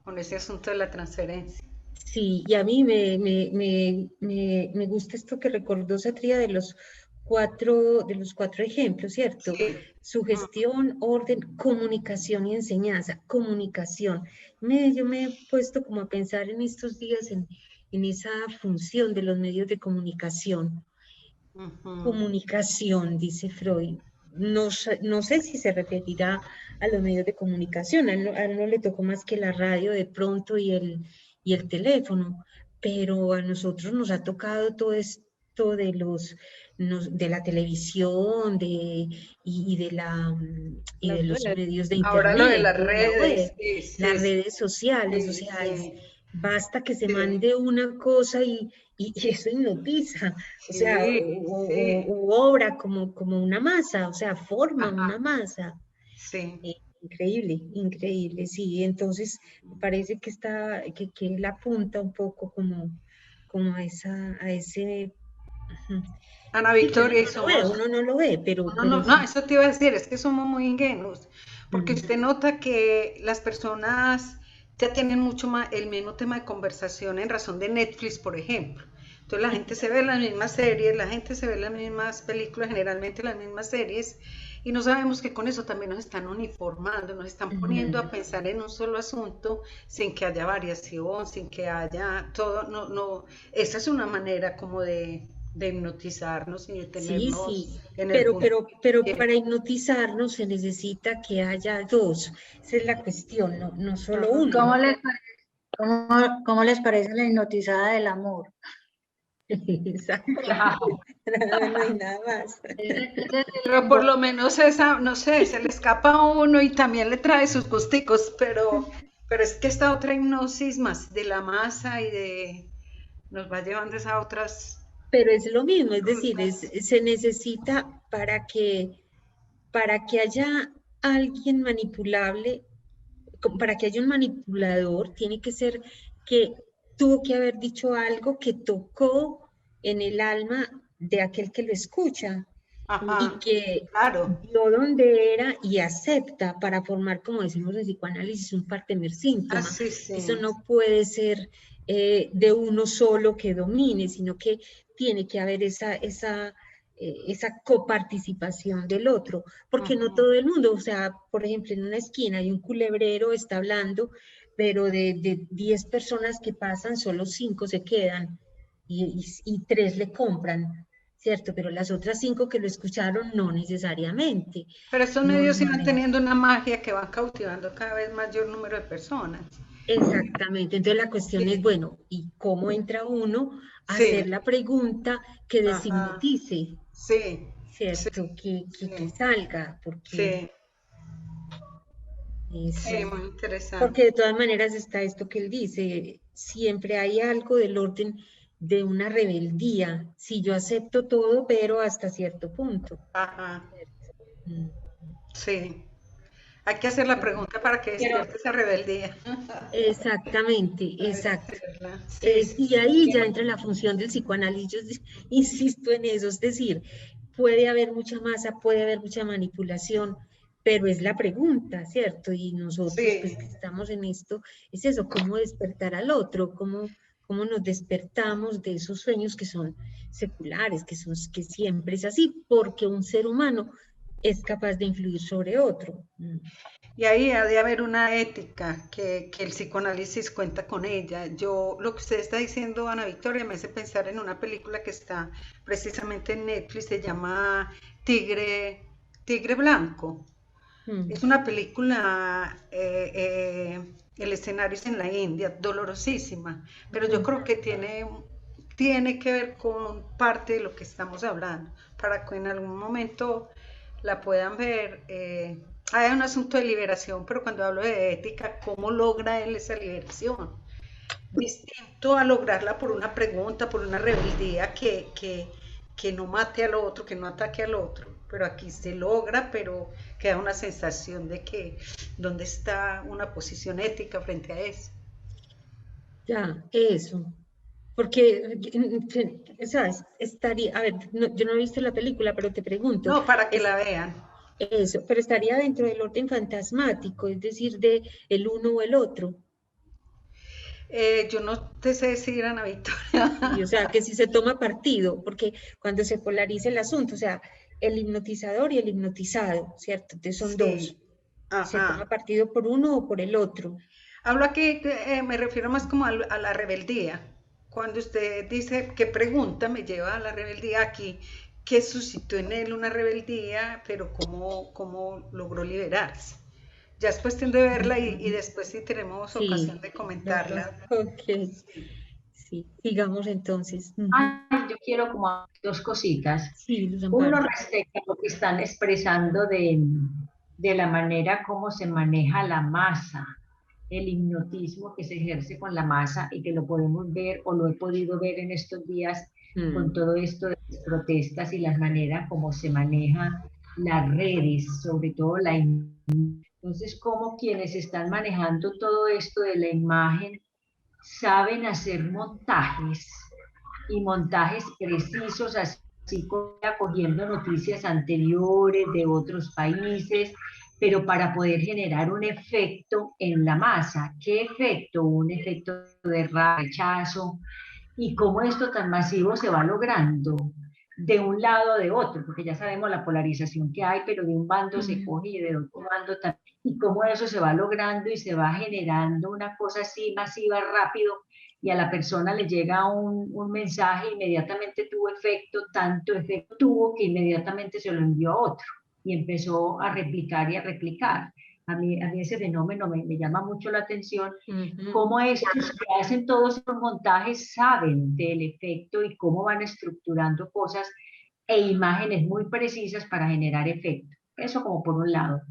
con ese asunto de la transferencia? Sí, y a mí me gusta esto que recordó Satria de los cuatro ejemplos, ¿cierto? Sí. Sugestión, orden, comunicación y enseñanza. Comunicación. Yo me he puesto como a pensar en estos días en esa función de los medios de comunicación. Ujú. Comunicación, dice Freud. No sé si se referirá a los medios de comunicación, a él no le tocó más que la radio de pronto y el teléfono, pero a nosotros nos ha tocado todo esto de la televisión y de las los redes. medios de Ahora lo de internet, las de la web, redes, sí, las sí, sí, redes sociales, o sí, sea, sí, basta que se sí, mande una cosa y eso hipnotiza, o sea, sí, sí, o obra como una masa, o sea, forma una ajá, masa. sí. Increíble, increíble, sí. Entonces, me parece que él apunta un poco como a ese, ujú. Ana Sí, que Victoria, y somos, uno no lo ve, no, pero no, no, sí. eso te iba a decir, es que somos muy ingenuos, porque Mm. usted nota que las personas ya tienen mucho más el mismo tema de conversación en razón de Netflix, por ejemplo. Entonces la gente se ve las mismas series, la gente se ve las mismas películas, generalmente las mismas series, y no sabemos que con eso también nos están uniformando, nos están poniendo a Ujú. pensar en un solo asunto sin que haya variación, sin que haya todo, no, no, esa es una manera como de hipnotizarnos y de Sí, tenernos sí, en el punto. pero para hipnotizarnos se necesita que haya dos. Esa es la cuestión, no solo Ajá. uno. ¿Cómo les parece la hipnotizada del amor? Exacto. Claro. No hay nada más. Pero por lo menos esa, no sé, se le escapa a uno y también le trae sus gusticos, pero es que esta otra hipnosis más de la masa y de nos va llevando a otras. Pero es lo mismo, es decir, se necesita para que haya alguien manipulable, para que haya un manipulador, tiene que ser que tuvo que haber dicho algo que tocó en el alma de aquel que lo escucha Ajá, y que claro. vio dónde era y acepta para formar, como decimos en psicoanálisis, un partener síntoma. Sí, sí. Eso no puede ser de uno solo que domine, sino que tiene que haber esa coparticipación del otro, porque no todo el mundo, o sea, por ejemplo, en una esquina hay un culebrero, está hablando, pero de 10 personas que pasan, solo 5 se quedan y 3 le compran, ¿cierto? Pero las otras 5 que lo escucharon no necesariamente. Pero estos No, medios no iban teniendo una magia que van cautivando cada vez mayor número de personas. Exactamente, entonces la cuestión Sí. es, bueno, ¿y cómo entra uno a Sí. hacer la pregunta que Ajá. deshipnotice? Sí. ¿Cierto? Sí. Que salga, porque Sí. eso. Sí, muy interesante. Porque de todas maneras está esto que él dice, siempre hay algo del orden de una rebeldía, si yo acepto todo, pero hasta cierto punto. Ajá. Mm. Sí. Hay que hacer la pregunta para que despierte esa rebeldía. Exactamente, exacto. Sí, sí, Y ahí ya entra la función del psicoanálisis, yo insisto en eso, es decir, puede haber mucha masa, puede haber mucha manipulación, pero es la pregunta, ¿cierto? Y nosotros, pues, que estamos en esto, es eso, cómo despertar al otro, cómo nos despertamos de esos sueños que son seculares, que siempre es así, porque un ser humano es capaz de influir sobre otro. Y ahí ha de haber una ética que el psicoanálisis cuenta con ella. Yo, lo que usted está diciendo, Ana Victoria, me hace pensar en una película que está precisamente en Netflix, se llama Tigre Blanco. Es una película, el escenario es en la India, dolorosísima, pero yo creo que tiene que ver con parte de lo que estamos hablando, para que en algún momento la puedan ver. Hay un asunto de liberación, pero cuando hablo de ética, ¿cómo logra él esa liberación? Distinto a lograrla por una pregunta, por una rebeldía que no mate al otro, que no ataque al otro. Pero aquí se logra, pero queda una sensación de que ¿dónde está una posición ética frente a eso? Ya, eso. Porque, ¿sabes? Estaría, a ver, yo no he visto la película, pero te pregunto. No, para que la vean. Eso, pero estaría dentro del orden fantasmático, es decir, de el uno o el otro. Yo no te sé decir, Ana Victoria. Y, o sea, que si se toma partido, porque cuando se polariza el asunto, o sea, el hipnotizador y el hipnotizado, ¿cierto? Entonces son dos. Se toma partido por uno o por el otro. Hablo aquí, me refiero más como a la rebeldía. Cuando usted dice qué pregunta me lleva a la rebeldía aquí, ¿qué suscitó en él una rebeldía, pero cómo logró liberarse? Ya es cuestión de verla y después si tenemos ocasión de comentarla. Ok, sí, sigamos entonces. Yo quiero como dos cositas. Sí, Luz Uno Amparo. respecto a lo que están expresando de la manera como se maneja la masa, el hipnotismo que se ejerce con la masa y que lo podemos ver o lo he podido ver en estos días con todo esto de las protestas y las maneras como se manejan las redes, sobre todo la imagen. Entonces, como quienes están manejando todo esto de la imagen saben hacer montajes y montajes precisos, así como acogiendo noticias anteriores de otros países, pero para poder generar un efecto en la masa. ¿Qué efecto? Un efecto de rechazo. ¿Y cómo esto tan masivo se va logrando? De un lado o de otro, porque ya sabemos la polarización que hay, pero de un bando se coge y de otro bando también. Y cómo eso se va logrando y se va generando una cosa así masiva, rápido, y a la persona le llega un mensaje, inmediatamente tuvo efecto, tanto efecto tuvo que inmediatamente se lo envió a otro y empezó a replicar y a replicar. A mí ese fenómeno me llama mucho la atención, cómo estos que hacen todos estos montajes saben del efecto y cómo van estructurando cosas e imágenes muy precisas para generar efecto. Eso como por un lado.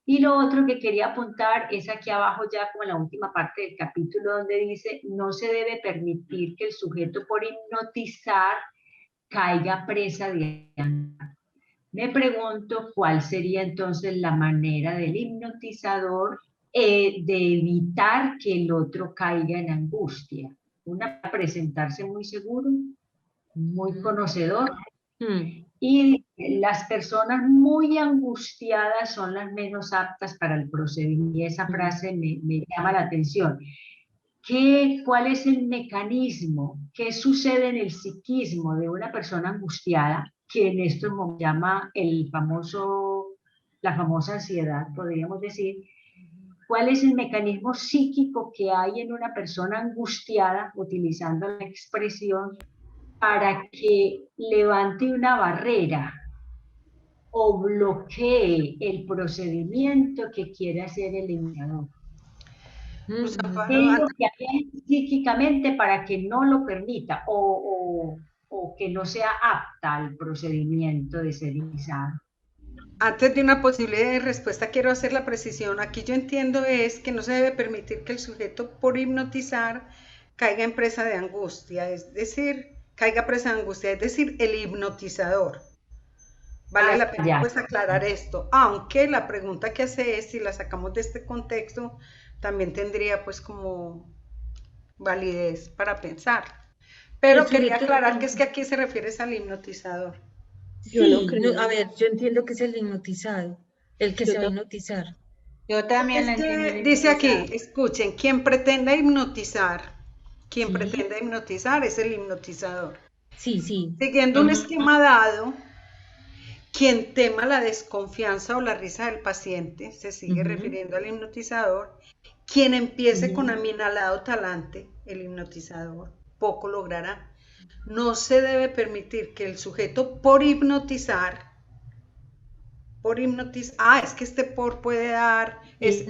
Y lo otro que quería apuntar es aquí abajo ya como en la última parte del capítulo donde dice, no se debe permitir que el sujeto por hipnotizar caiga presa de ansiedad. Me pregunto cuál sería entonces la manera del hipnotizador de evitar que el otro caiga en angustia. Una, presentarse muy seguro, muy conocedor, y las personas muy angustiadas son las menos aptas para el procedimiento. Y esa frase me llama la atención. ¿Cuál es el mecanismo? ¿Qué sucede en el psiquismo de una persona angustiada que en esto se llama la famosa ansiedad, podríamos decir? ¿Cuál es el mecanismo psíquico que hay en una persona angustiada, utilizando la expresión, para que levante una barrera o bloquee el procedimiento que quiere hacer el imitador? Pues, ¿Qué es lo que hay psíquicamente para que no lo permita o que no sea apta al procedimiento de ser imitado? Antes de una posibilidad de respuesta, quiero hacer la precisión. Aquí yo entiendo es que no se debe permitir que el sujeto por hipnotizar caiga en presa de angustia, es decir, caiga presa de angustia, es decir, el hipnotizador. Vale la pena pues aclarar esto, aunque la pregunta que hace es, si la sacamos de este contexto, también tendría pues como validez para pensar. Pero quería aclarar que es que aquí se refiere al hipnotizador. Yo no creo. A ver, yo entiendo que es el hipnotizado, el que se va a hipnotizar. Yo también Es que dice aquí, escuchen, quien pretenda hipnotizar es el hipnotizador. Sí, sí. Siguiendo un esquema dado, quien tema la desconfianza o la risa del paciente, se sigue refiriendo al hipnotizador. Quien empiece con aminalado talante, el hipnotizador, poco logrará. No se debe permitir que el sujeto por hipnotizar, es que este por puede dar, es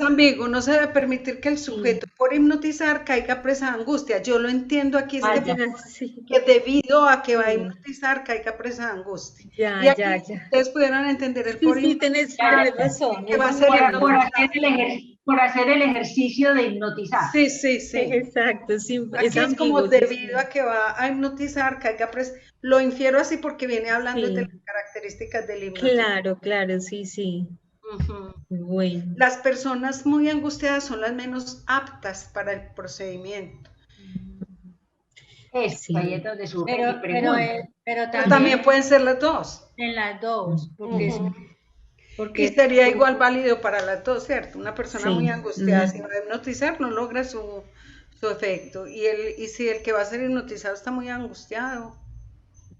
ambiguo, no se debe permitir que el sujeto por hipnotizar caiga presa de angustia. Yo lo entiendo aquí, que debido a que va a hipnotizar caiga presa de angustia. Y aquí ustedes pudieran entender el por hipnotizar, tenés razón. Que va a ser por hacer el ejercicio de hipnotizar. Sí. Exacto, sí. Aquí es como debido a que va a hipnotizar, caiga presa. Lo infiero así porque viene hablando de las características del hipnotizador. Claro, sí. Bueno. Las personas muy angustiadas son las menos aptas para el procedimiento. Ahí es donde surge mi pregunta. Pero también pueden ser las dos. En las dos, porque y sería igual válido para las dos, ¿cierto? Una persona muy angustiada, si va a hipnotizar, no logra su efecto. Y si el que va a ser hipnotizado está muy angustiado,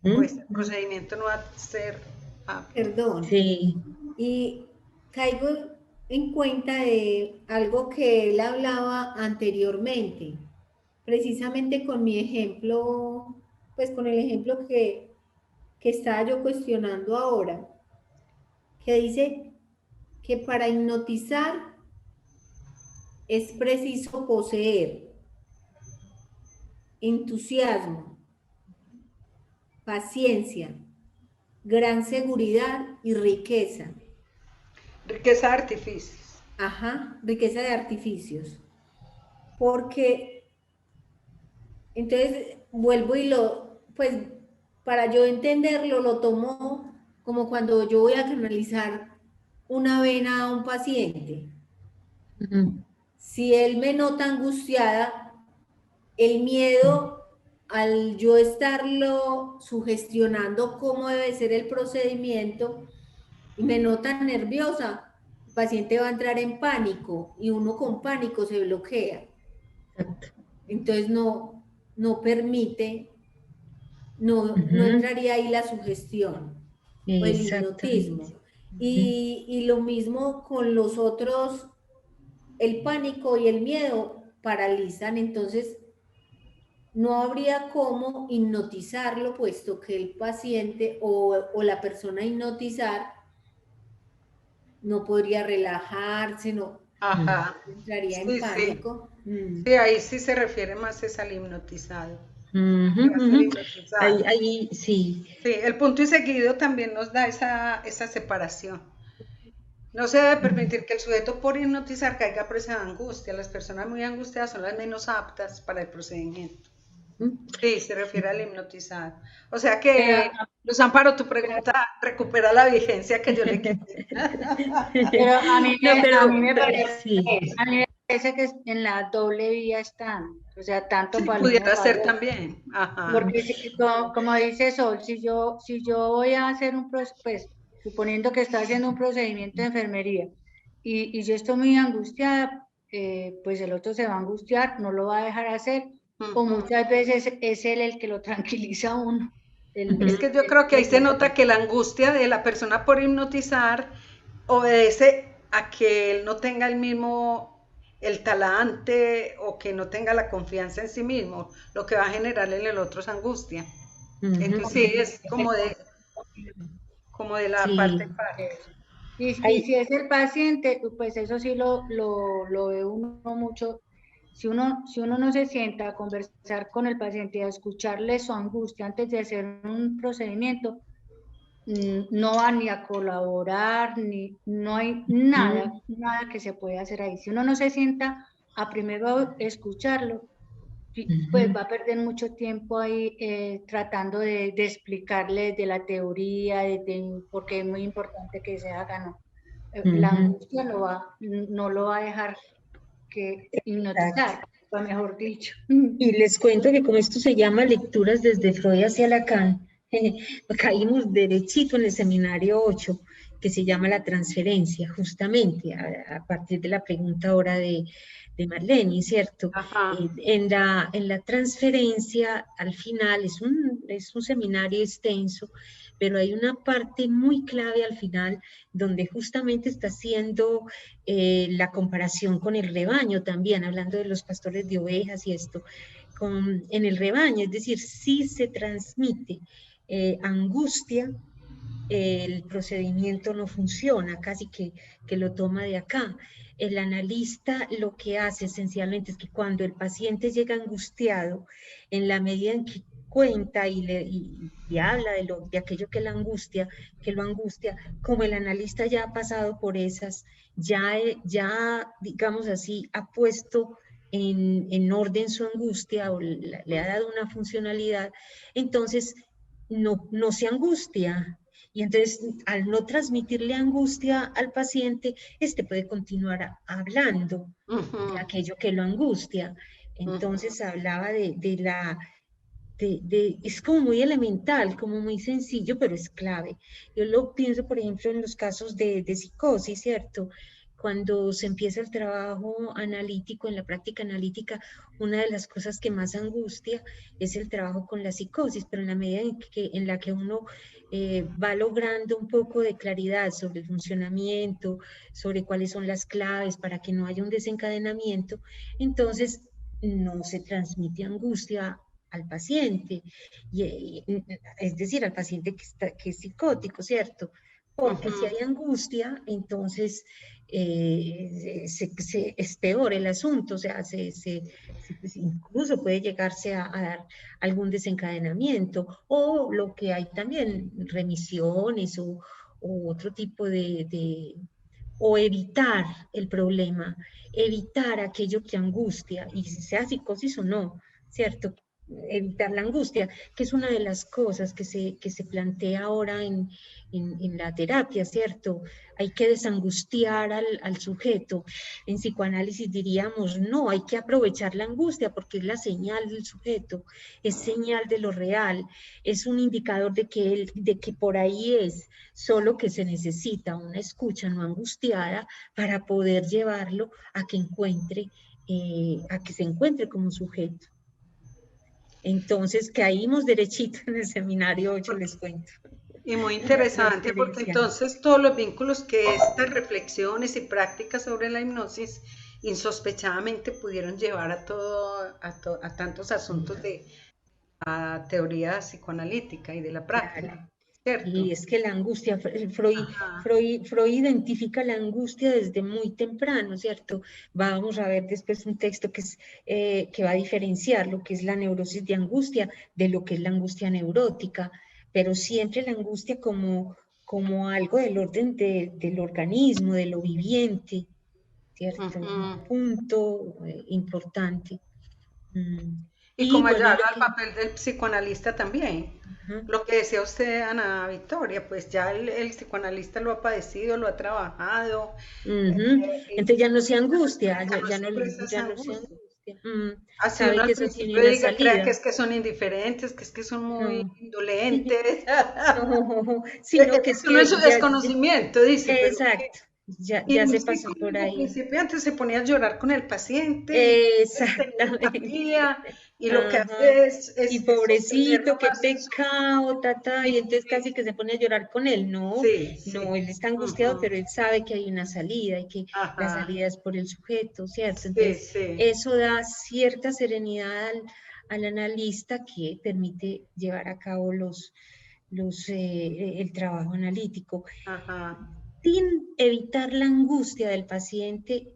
pues el procedimiento no va a ser apto. Perdón. Sí. Y caigo en cuenta de algo que él hablaba anteriormente, precisamente con mi ejemplo, pues con el ejemplo que estaba yo cuestionando ahora, que dice que para hipnotizar es preciso poseer entusiasmo, paciencia, gran seguridad y riqueza. Riqueza de artificios. Riqueza de artificios. Porque, entonces, vuelvo y pues, para yo entenderlo, lo tomo como cuando yo voy a canalizar una vena a un paciente. Si él me nota angustiada, el miedo, al yo estarlo sugestionando cómo debe ser el procedimiento, y me nota nerviosa, el paciente va a entrar en pánico y uno con pánico se bloquea. Entonces no permite, no entraría ahí la sugestión o el hipnotismo. Y lo mismo con los otros el pánico y el miedo paralizan, entonces no habría cómo hipnotizarlo, puesto que el paciente o la persona a hipnotizar no podría relajarse, no Ajá. entraría en Sí, sí. pánico. Sí, ahí sí se refiere más es al hipnotizado. Ujú, Va a ser ujú. hipnotizado. Ahí sí. Sí, el punto y seguido también nos da esa separación. No se debe permitir que el sujeto por hipnotizar caiga presa de angustia. Las personas muy angustiadas son las menos aptas para el procedimiento. Sí, se refiere al hipnotizado. O sea que, Luz Amparo, tu pregunta recupera la vigencia que yo le quité. Pero a mí No, a mí me sí. parece que en la doble vía están, o sea, tanto Sí, para el uno pudiera para ser el otro. también. Ajá. Porque como dice Sol, si yo voy a hacer pues suponiendo que está haciendo un procedimiento de enfermería y yo estoy muy angustiada, pues el otro se va a angustiar, no lo va a dejar hacer, o muchas veces es él el que lo tranquiliza a uno. Es que yo creo que ahí se nota que la angustia de la persona por hipnotizar obedece a que él no tenga el talante o que no tenga la confianza en sí mismo. Lo que va a generar en el otro es angustia. Entonces sí, es como de la Sí. parte en parte. Y si es el paciente, pues eso sí lo ve uno mucho. Si uno no se sienta a conversar con el paciente y a escucharle su angustia antes de hacer un procedimiento, no va ni a colaborar, no hay nada que se pueda hacer ahí. Si uno no se sienta a primero escucharlo, pues va a perder mucho tiempo ahí tratando de explicarle de la teoría, porque es muy importante que se haga, ¿no? La angustia no lo va a dejar que hipnotizar, mejor dicho. Y les cuento que como esto se llama lecturas desde Freud hacia Lacan, caímos derechito en el seminario 8, que se llama la transferencia, justamente a partir de la pregunta ahora de Marlene, ¿cierto? En la transferencia, al final, es un seminario extenso, pero hay una parte muy clave al final, donde justamente está haciendo la comparación con el rebaño también, hablando de los pastores de ovejas y esto, en el rebaño, es decir, si se transmite angustia, el procedimiento no funciona, casi que lo toma de acá. El analista lo que hace esencialmente es que cuando el paciente llega angustiado, en la medida en que cuenta y habla de aquello que lo angustia, como el analista ya ha pasado por esas, ya digamos así, ha puesto en orden su angustia o le ha dado una funcionalidad, entonces no se angustia. Y entonces, al no transmitirle angustia al paciente, este puede continuar hablando de aquello que lo angustia. Entonces, hablaba es como muy elemental, como muy sencillo, pero es clave. Yo lo pienso, por ejemplo, en los casos de psicosis, ¿cierto? Cuando se empieza el trabajo analítico, en la práctica analítica, una de las cosas que más angustia es el trabajo con la psicosis, pero en la medida en la que uno va logrando un poco de claridad sobre el funcionamiento, sobre cuáles son las claves para que no haya un desencadenamiento, entonces no se transmite angustia al paciente, es decir, al paciente que es psicótico, ¿cierto? Porque si hay angustia, entonces es peor el asunto, o sea, pues incluso puede llegarse a dar algún desencadenamiento, o lo que hay también, remisiones o otro tipo o evitar el problema, evitar aquello que angustia, y sea psicosis o no, ¿cierto? Evitar la angustia, que es una de las cosas que se plantea ahora en la terapia, ¿cierto? Hay que desangustiar al sujeto. En psicoanálisis diríamos, no, hay que aprovechar la angustia porque es la señal del sujeto, es señal de lo real, es un indicador de que por ahí es, solo que se necesita una escucha no angustiada para poder llevarlo a que se encuentre como sujeto. Entonces caímos derechito en el seminario 8, les cuento. Y muy interesante porque entonces todos los vínculos que estas reflexiones y prácticas sobre la hipnosis insospechadamente pudieron llevar a tantos asuntos de la teoría psicoanalítica y de la práctica, Claro. ¿cierto? Y es que la angustia, Ajá. Freud identifica la angustia desde muy temprano, ¿cierto? Vamos a ver después un texto que va a diferenciar lo que es la neurosis de angustia de lo que es la angustia neurótica, pero siempre la angustia como algo del orden del organismo, de lo viviente, ¿cierto? Un Ujú. punto importante. Y Y como bueno, ayudar al papel del psicoanalista también. ajá. Lo que decía usted, Ana Victoria, pues ya el psicoanalista lo ha padecido, lo ha trabajado, Ujú. Entonces ya no se angustia, ya no ya no, expresa esa ya no se angustia. angustia. Así uno Sabe al que eso tiene principio una diga, crea salida. que es que son indiferentes, que es que son muy No, indolentes. no, sino que es Uno en que su desconocimiento dice, pero exacto, y ya un se pasó por psicólogo ahí. principiante se ponía a llorar con el paciente y tenía Exactamente. empatía y lo que Ajá. hace Y es sostenerlo pobrecito, qué más en su... pecado, tata, Sí, y entonces sí, casi que se pone a llorar con él. No, sí, no, sí. él está angustiado, Ujú. pero él sabe que hay una salida y que la Ajá, salida es por el sujeto, ¿cierto? sí, Entonces, sí. eso da cierta serenidad al analista que permite llevar a cabo el trabajo analítico Ajá. sin evitar la angustia del paciente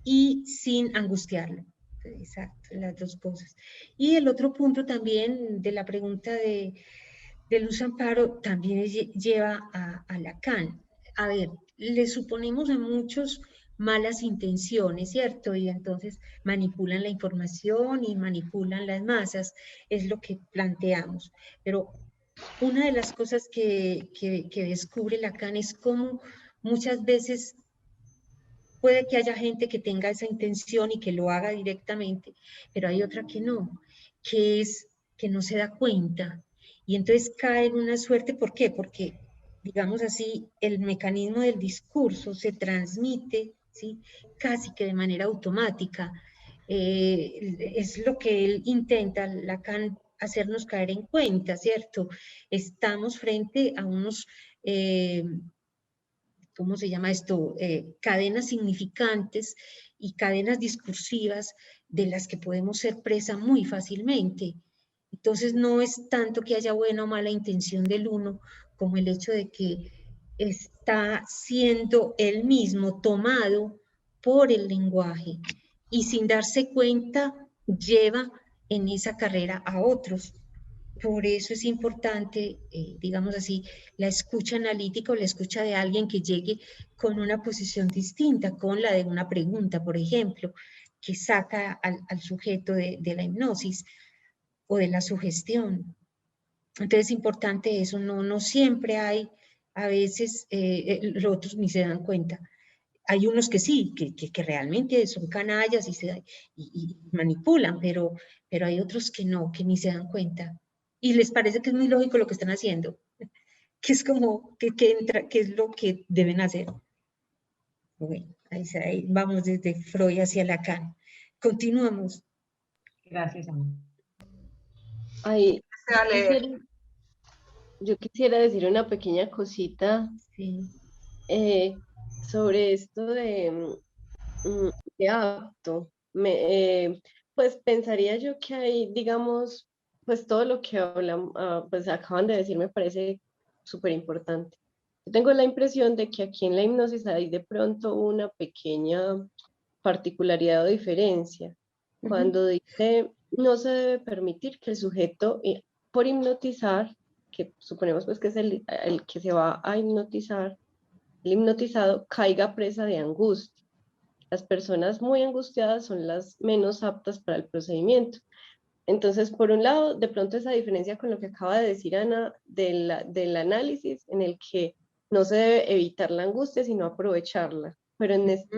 y sin angustiarlo. Exacto, las dos cosas. Y el otro punto también de la pregunta de Luz Amparo también lleva a Lacan. A ver, le suponemos a muchos malas intenciones, ¿cierto? Y entonces manipulan la información y manipulan las masas, es lo que planteamos. Pero una de las cosas que descubre Lacan es cómo muchas veces puede que haya gente que tenga esa intención y que lo haga directamente, pero hay otra que no, que es que no se da cuenta. Y entonces cae en una suerte, ¿por qué? Porque, digamos así, el mecanismo del discurso se transmite, ¿sí? Casi que de manera automática. Es lo que él intenta, Lacan, hacernos caer en cuenta, ¿cierto? Estamos frente a unos... ¿cómo se llama esto? Cadenas significantes y cadenas discursivas de las que podemos ser presa muy fácilmente. Entonces no es tanto que haya buena o mala intención del uno, como el hecho de que está siendo él mismo tomado por el lenguaje y sin darse cuenta lleva en esa carrera a otros. Por eso es importante, digamos así, la escucha analítica o la escucha de alguien que llegue con una posición distinta, con la de una pregunta, por ejemplo, que saca al sujeto de la hipnosis o de la sugestión. Entonces es importante eso, no siempre hay, a veces los otros ni se dan cuenta. Hay unos que sí, que realmente son canallas y manipulan, pero hay otros que no, que ni se dan cuenta. Y les parece que es muy lógico lo que están haciendo, que es como que es lo que deben hacer. Bueno, ahí vamos desde Freud hacia Lacan. Continuamos. Gracias, Ana. Ay, Se va a leer. yo quisiera decir una pequeña cosita Sí. sobre esto de apto. Pues pensaría yo que hay, digamos, pues todo lo que hablan, pues acaban de decir me parece súper importante. Yo tengo la impresión de que aquí en la hipnosis hay de pronto una pequeña particularidad o diferencia. Cuando dice no se debe permitir que el sujeto por hipnotizar, que suponemos pues que es el que se va a hipnotizar, el hipnotizado caiga presa de angustia. Las personas muy angustiadas son las menos aptas para el procedimiento. Entonces, por un lado, de pronto esa diferencia con lo que acaba de decir Ana del análisis, en el que no se debe evitar la angustia, sino aprovecharla. Pero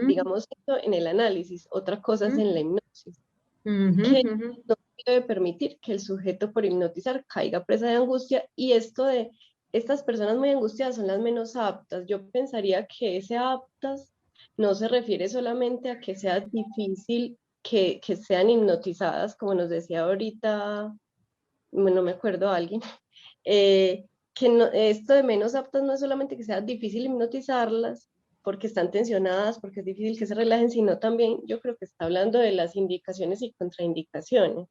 digamos esto en el análisis, otra cosa es en la hipnosis, que no se debe permitir que el sujeto por hipnotizar caiga presa de angustia, y esto de estas personas muy angustiadas son las menos aptas. Yo pensaría que ese aptas no se refiere solamente a que sea difícil que sean hipnotizadas, como nos decía ahorita, no me acuerdo alguien, que esto de menos aptas no es solamente que sea difícil hipnotizarlas, porque están tensionadas, porque es difícil que se relajen, sino también yo creo que está hablando de las indicaciones y contraindicaciones,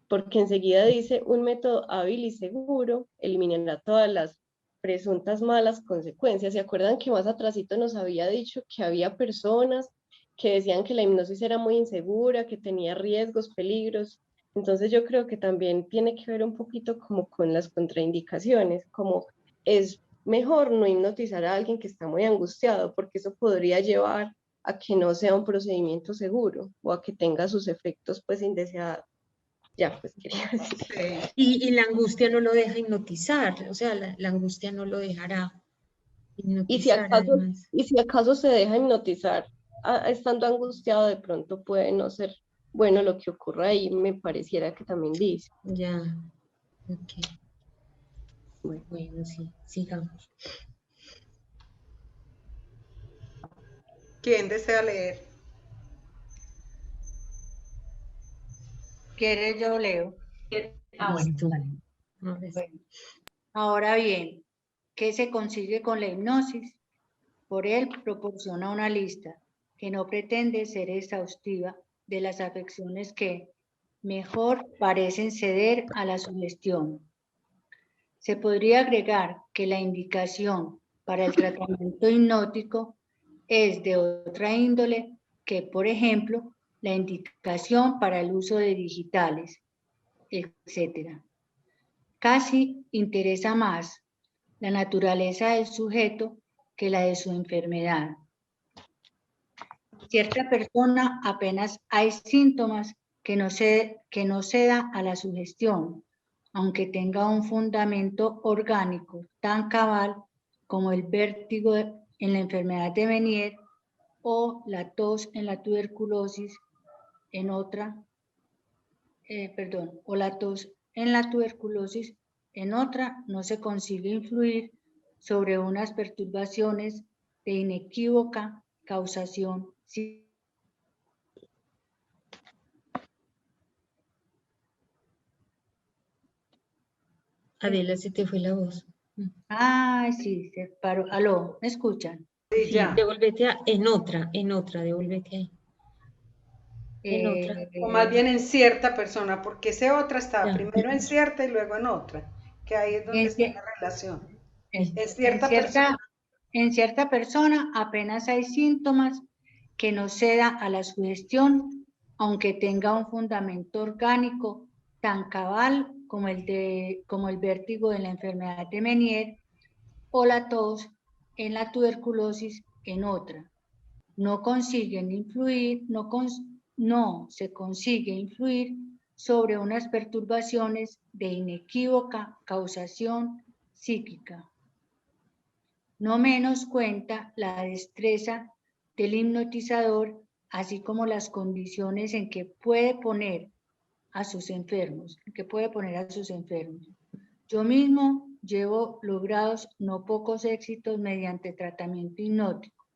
porque enseguida dice un método hábil y seguro eliminará todas las presuntas malas consecuencias. ¿Se acuerdan que más atrasito nos había dicho que había personas que decían que la hipnosis era muy insegura, que tenía riesgos, peligros? Entonces yo creo que también tiene que ver un poquito como con las contraindicaciones, como es mejor no hipnotizar a alguien que está muy angustiado, porque eso podría llevar a que no sea un procedimiento seguro o a que tenga sus efectos pues indeseados. Ya, pues quería decir. Sí. Y la angustia no lo deja hipnotizar, o sea, la angustia no lo dejará hipnotizar además. Y si acaso se deja hipnotizar estando angustiado, de pronto puede no ser bueno lo que ocurra ahí, me pareciera que también dice. Ya, ok. Bueno, sí, sigamos. ¿Quién desea leer? ¿Quieres yo leo? Bueno, Listo. dale. Ahora sí. Bueno, ahora bien, ¿qué se consigue con la hipnosis? Por él proporciona una lista que no pretende ser exhaustiva de las afecciones que mejor parecen ceder a la sugestión. Se podría agregar que la indicación para el tratamiento hipnótico es de otra índole que, por ejemplo, la indicación para el uso de digitales, etc. Casi interesa más la naturaleza del sujeto que la de su enfermedad. Cierta persona apenas hay síntomas que no ceda a la sugestión, aunque tenga un fundamento orgánico tan cabal como el vértigo en la enfermedad de Meniere o la tos en la tuberculosis en otra, o la tos en la tuberculosis en otra no se consigue influir sobre unas perturbaciones de inequívoca causación. Adela, se te fue la voz. Ah, sí, se paró. Aló, ¿me escuchan? Sí, Sí, ya. devuélvete en otra, devuélvete ahí. En otra. O más bien en cierta persona, porque ese otra estaba Ya. primero en cierta y luego en otra, que ahí es donde En, está ci- la relación. en- En en cierta persona. en cierta persona apenas hay síntomas que no ceda a la sugestión, aunque tenga un fundamento orgánico tan cabal como el vértigo de la enfermedad de Meniere o la tos en la tuberculosis en otra. No consiguen influir, no se consigue influir sobre unas perturbaciones de inequívoca causación psíquica. No menos cuenta la destreza del hipnotizador, así como las condiciones en que puede poner a sus enfermos, Yo mismo llevo logrados no pocos éxitos mediante tratamiento hipnótico,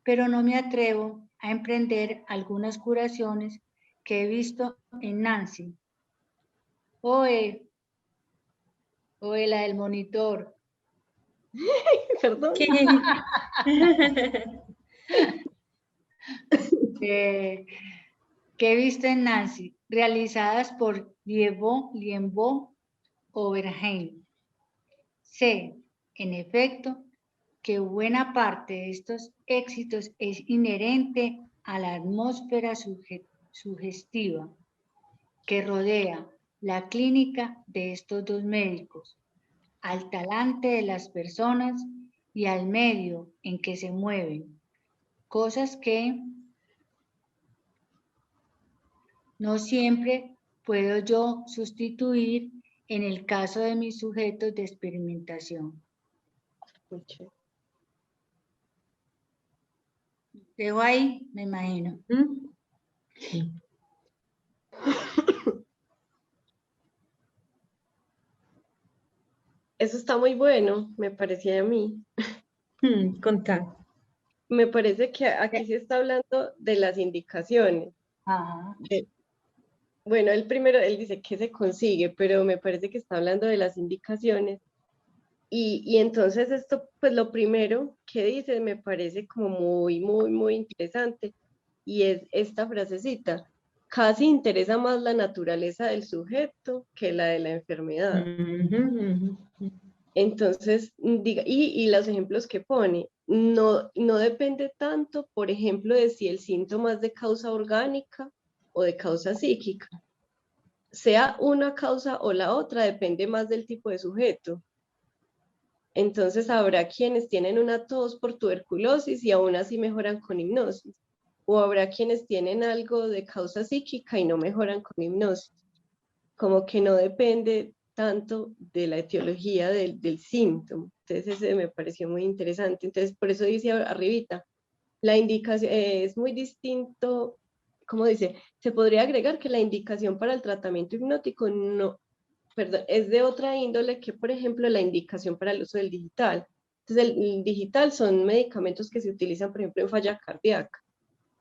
pero no me atrevo a emprender algunas curaciones que he visto en Nancy. Oe, la del monitor. Perdón. Que he visto en Nancy, realizadas por Lienbo Oberheim. Sé, en efecto, que buena parte de estos éxitos es inherente a la atmósfera sugestiva que rodea la clínica de estos dos médicos, al talante de las personas y al medio en que se mueven, cosas que no siempre puedo yo sustituir en el caso de mis sujetos de experimentación. Dejo ahí, me imagino. Sí. Eso está muy bueno, me parecía a mí. Contá. Me parece que aquí se está hablando de las indicaciones. Ajá. Bueno, él dice que se consigue, pero me parece que está hablando de las indicaciones Y entonces esto, pues lo primero que dice me parece como muy interesante, y es esta frasecita: casi interesa más la naturaleza del sujeto que la de la enfermedad. Entonces, y los ejemplos que pone, no depende tanto, por ejemplo, de si el síntoma es de causa orgánica o de causa psíquica. Sea una causa o la otra, depende más del tipo de sujeto. Entonces habrá quienes tienen una tos por tuberculosis y aún así mejoran con hipnosis. O habrá quienes tienen algo de causa psíquica y no mejoran con hipnosis. Como que no depende tanto de la etiología del síntoma. Entonces ese me pareció muy interesante. Entonces por eso dice arribita, la indicación es muy distinto, como dice, se podría agregar que la indicación para el tratamiento hipnótico es de otra índole que, por ejemplo, la indicación para el uso del digital. Entonces el digital son medicamentos que se utilizan, por ejemplo, en falla cardíaca.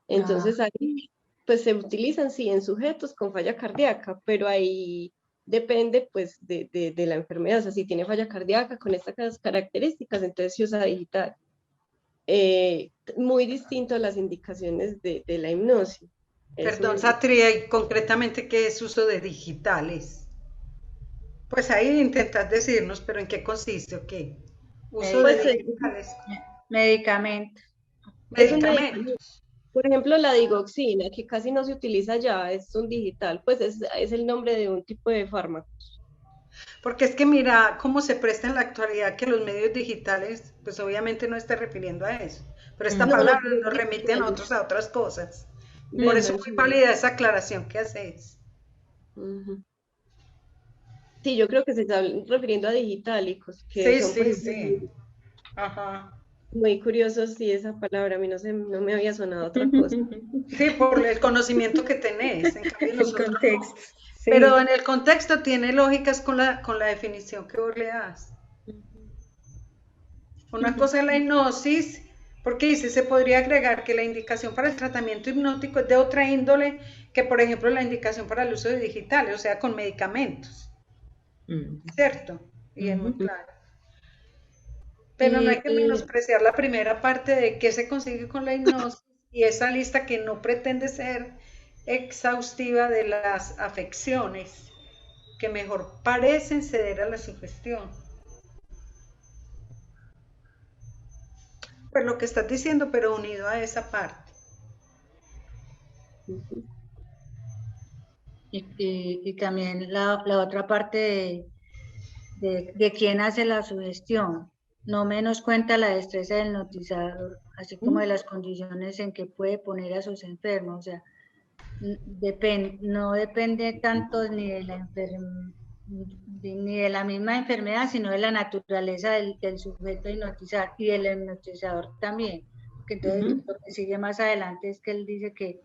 Entonces ahí pues se utilizan, sí, en sujetos con falla cardíaca, pero ahí depende pues de la enfermedad. O sea, si tiene falla cardíaca con estas características, entonces se usa digital. Muy distinto a las indicaciones de la hipnosis. Perdón, Satria, y concretamente, ¿qué es uso de digitales? Pues ahí intentas decirnos, pero ¿en qué consiste o qué? Uso de digitales. Medicamento. Medicamentos. Por ejemplo, la digoxina, que casi no se utiliza ya, es un digital, pues es el nombre de un tipo de fármaco. Porque es que mira cómo se presta en la actualidad que los medios digitales, pues obviamente no está refiriendo a eso, pero esta palabra nos remite a nosotros a otras cosas. Por eso muy válida esa aclaración que haces. Sí, yo creo que se está refiriendo a digitalicos, que son sí. Ajá. Muy curioso, sí, esa palabra, a mí no me había sonado otra cosa. Sí, por el conocimiento que tenés, en cambio nosotros no. Sí. Pero en el contexto tiene lógicas con la definición que vos le das. Una cosa es la hipnosis, porque dice, se podría agregar que la indicación para el tratamiento hipnótico es de otra índole que, por ejemplo, la indicación para el uso de digitales, o sea, con medicamentos. ¿Cierto? Y es muy claro. Pero no hay que menospreciar la primera parte de qué se consigue con la hipnosis y esa lista que no pretende ser exhaustiva de las afecciones que mejor parecen ceder a la sugestión. Pues lo que estás diciendo, pero unido a esa parte. Y también la otra parte de quién hace la sugestión. No menos cuenta la destreza del hipnotizador, así como de las condiciones en que puede poner a sus enfermos. O sea, no depende tanto ni de la misma enfermedad, sino de la naturaleza del sujeto a hipnotizar y del hipnotizador también. Porque entonces lo que sigue más adelante es que él dice que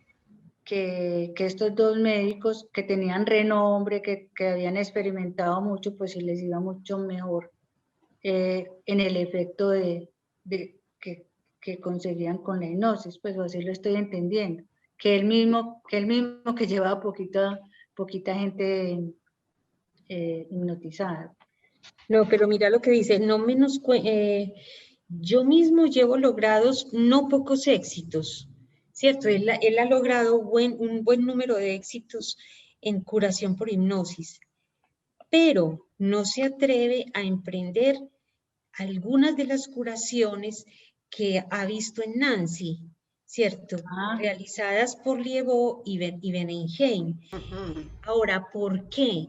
estos dos médicos que tenían renombre, que habían experimentado mucho, pues sí les iba mucho mejor en el efecto que conseguían con la hipnosis, pues así lo estoy entendiendo. Que él mismo que llevaba poquita gente hipnotizada. No, pero mira lo que dice, no menos, yo mismo llevo logrados no pocos éxitos, ¿cierto? Él ha logrado un buen número de éxitos en curación por hipnosis, pero no se atreve a emprender algunas de las curaciones que ha visto en Nancy, ¿cierto? Realizadas por Liévaux y Berenheim. Ahora, ¿por qué?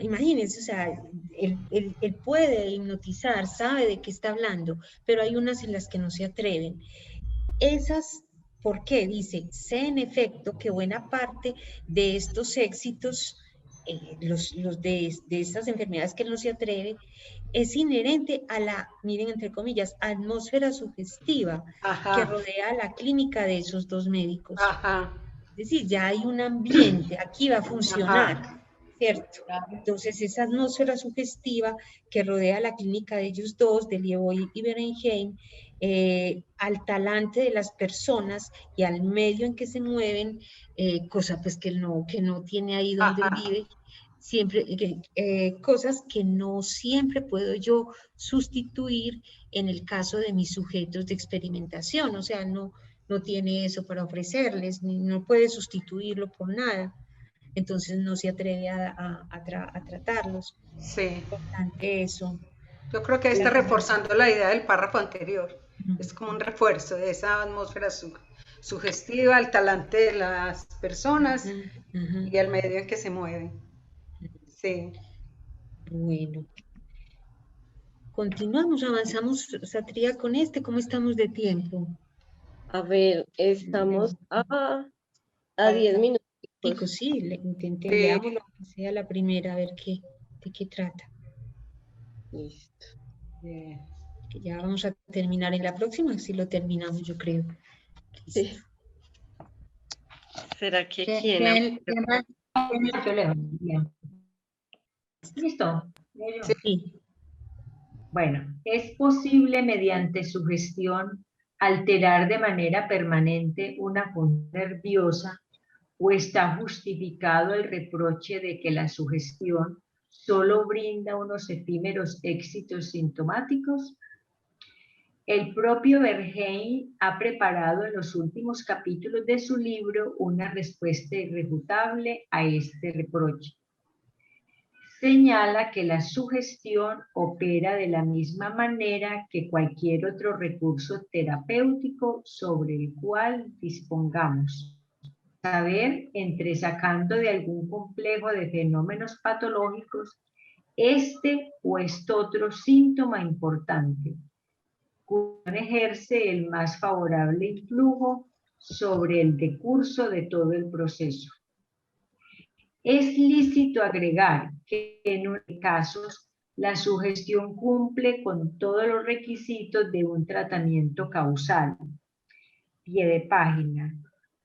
Imagínense, o sea, él puede hipnotizar, sabe de qué está hablando, pero hay unas en las que no se atreven. Esas, ¿por qué? Dice, sé en efecto que buena parte de estos éxitos, los de estas enfermedades que él no se atreve, es inherente a la, miren, entre comillas, atmósfera sugestiva que rodea la clínica de esos dos médicos. Es decir, ya hay un ambiente, aquí va a funcionar. ¿Cierto? Entonces, esa atmósfera sugestiva que rodea la clínica de ellos dos, de Liévaux y Berenheim, al talante de las personas y al medio en que se mueven, cosa pues que no tiene ahí donde vive, siempre, cosas que no siempre puedo yo sustituir en el caso de mis sujetos de experimentación, o sea, no tiene eso para ofrecerles, no puede sustituirlo por nada, entonces no se atreve a tratarlos. Sí. Importante eso. Yo creo que está reforzando la idea del párrafo anterior. Es como un refuerzo de esa atmósfera sugestiva, el talante de las personas y el medio en que se mueven. Sí. Bueno. Continuamos, avanzamos, Satria, con ¿cómo estamos de tiempo? A ver, estamos a 10 minutos. Sí, leamos lo que sea la primera, a ver de qué trata. Listo. Bien. Que ya vamos a terminar en la próxima, si lo terminamos, yo creo. Sí. ¿Será que ¿Quién más? Yo leo. Bien. ¿Listo? Sí. Bueno, es posible mediante sugestión alterar de manera permanente una función nerviosa o está justificado el reproche de que la sugestión solo brinda unos efímeros éxitos sintomáticos. El propio Verheyen ha preparado en los últimos capítulos de su libro una respuesta irrefutable a este reproche. Señala que la sugestión opera de la misma manera que cualquier otro recurso terapéutico sobre el cual dispongamos. Saber, entresacando de algún complejo de fenómenos patológicos, este o otro síntoma importante, cuyo ejerce el más favorable influjo sobre el decurso de todo el proceso. Es lícito agregar que en unos casos la sugestión cumple con todos los requisitos de un tratamiento causal. Pie de página.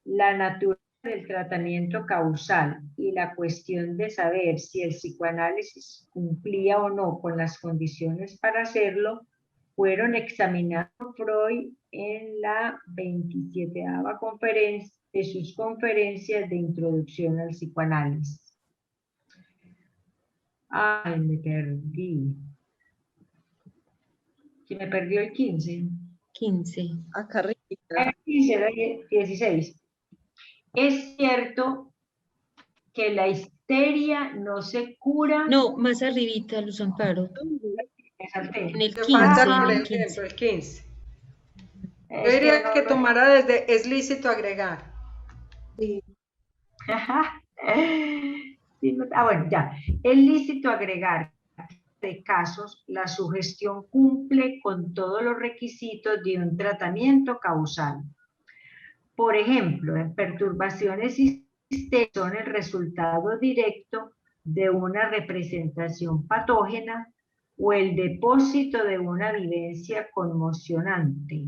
La naturaleza del tratamiento causal y la cuestión de saber si el psicoanálisis cumplía o no con las condiciones para hacerlo fueron examinados por Freud en la 27ª conferencia de sus conferencias de introducción al psicoanálisis. Ay, me perdí. ¿Quién me perdió el 15? 15. Acá arriba. El 15 era 16. Es cierto que la histeria no se cura. No, más arribita, Luz Amparo. Me salté. En el Te 15. falta En por el ejemplo 15. el 15. Yo Es diría no, que no. tomara desde es lícito agregar. Sí. Sí, bueno, ya. Es lícito agregar de casos, la sugestión cumple con todos los requisitos de un tratamiento causal. Por ejemplo, en perturbaciones histéricas son el resultado directo de una representación patógena o el depósito de una vivencia conmocionante.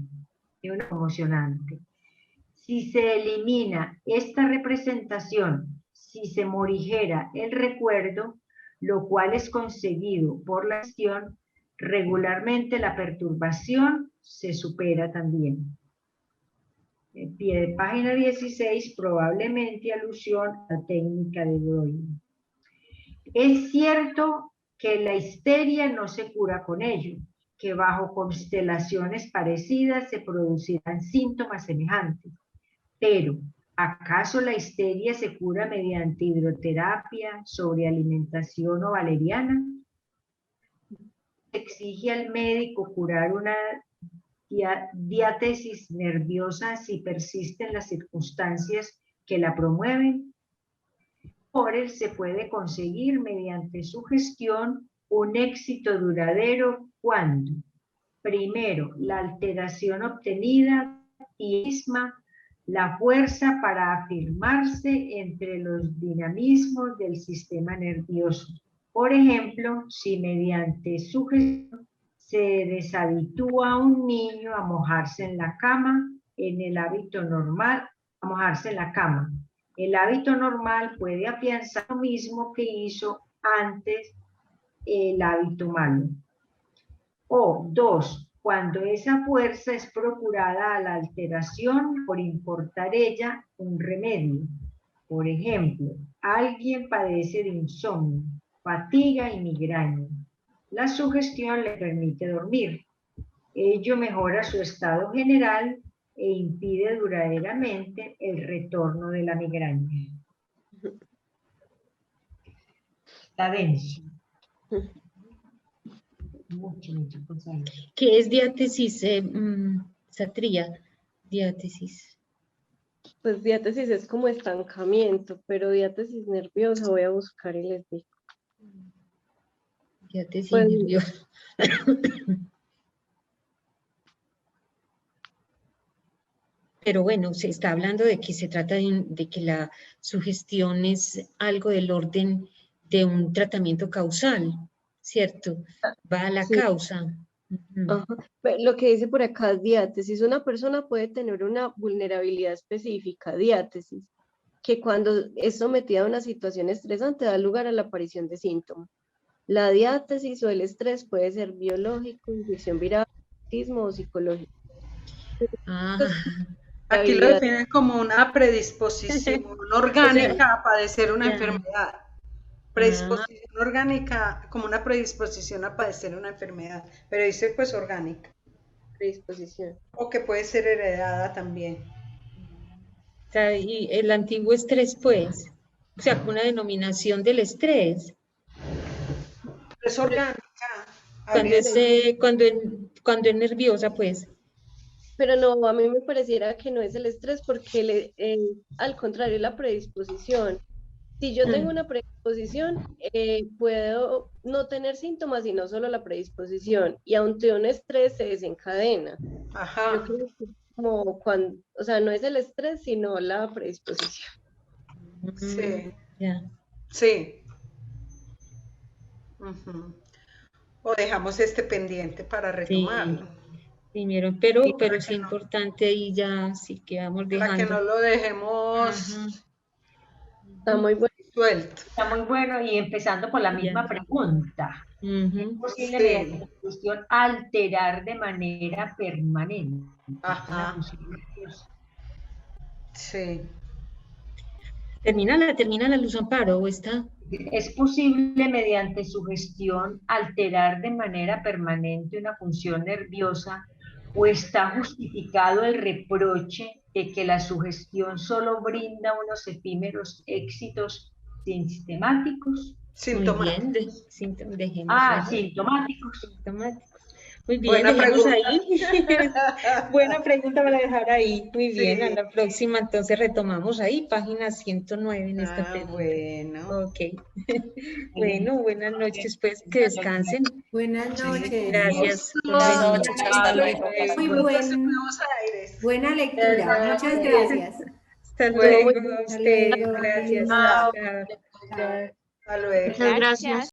Si se elimina esta representación, si se morigera el recuerdo, lo cual es conseguido por la acción, regularmente la perturbación se supera también. En pie de página 16, probablemente alusión a la técnica de Breuil. Es cierto que la histeria no se cura con ello, que bajo constelaciones parecidas se producirán síntomas semejantes, pero ¿acaso la histeria se cura mediante hidroterapia, sobrealimentación o valeriana? Exige al médico curar una diátesis nerviosa si persisten las circunstancias que la promueven. Por él se puede conseguir mediante su gestión un éxito duradero cuando, primero, la alteración obtenida y misma la fuerza para afirmarse entre los dinamismos del sistema nervioso. Por ejemplo, si mediante su gestión se deshabitúa a un niño a mojarse en la cama, en el hábito normal, a mojarse en la cama. El hábito normal puede afianzar lo mismo que hizo antes el hábito malo. O dos, cuando esa fuerza es procurada a la alteración por importar ella un remedio. Por ejemplo, alguien padece de insomnio, fatiga y migraña. La sugestión le permite dormir. Ello mejora su estado general e impide duraderamente el retorno de la migraña. Está denso. Mucho cosa ahí. ¿Qué es diátesis, Satría? Diátesis. Pues diátesis es como estancamiento, pero diátesis nerviosa voy a buscar y les digo. Diátesis Pues, nerviosa. Pero bueno, se está hablando de que se trata de que la sugestión es algo del orden de un tratamiento causal, ¿cierto? Va a la sí. causa. Ujú. Ajá. Lo que dice por acá es diátesis. Una persona puede tener una vulnerabilidad específica, diátesis, que cuando es sometida a una situación estresante da lugar a la aparición de síntomas. La diátesis o el estrés puede ser biológico, infección viral, autismo o psicológico. Ah, Aquí lo definen como una predisposición orgánica a padecer una ya. enfermedad. Predisposición orgánica, como una predisposición a padecer una enfermedad, pero dice pues orgánica. Predisposición. O que puede ser heredada también. O sea, y el antiguo estrés, pues, o sea, una denominación del estrés. Es orgánica. Cuando es nerviosa, pues. Pero no, a mí me pareciera que no es el estrés porque al contrario, la predisposición. Si yo tengo una predisposición, puedo no tener síntomas y no solo la predisposición. Y ante un estrés se desencadena. Ajá. Yo creo que como cuando, o sea, no es el estrés, sino la predisposición. Sí. Ya. Sí. O dejamos este pendiente para retomarlo. Primero, pero es importante ahí ya, sí que vamos dejando. Para que no lo dejemos. Ajá. Está muy bueno. Suelto. Está muy bueno y empezando por la misma pregunta. ¿Es posible mediante la sugestión alterar de manera permanente? Ajá. Sí. Termina la Luz Amparo, ¿o está? ¿Es posible mediante sugestión alterar de manera permanente una función nerviosa o está justificado el reproche de que la sugestión solo brinda unos efímeros éxitos sistemáticos? Sintomáticos. Muy bien, dejemos sintomáticos. Muy bien, Buena dejemos pregunta. ahí. Buena pregunta para dejar ahí. Muy bien, a la próxima entonces retomamos ahí, página 109 en esta pregunta. Bueno. Ok. Bueno, buenas noches, pues, que descansen. Buenas noches. Gracias. Buenas noches, hasta luego. Buena lectura. Muchas gracias. Hasta luego. Hasta luego. Gracias. Hasta luego. Muchas gracias.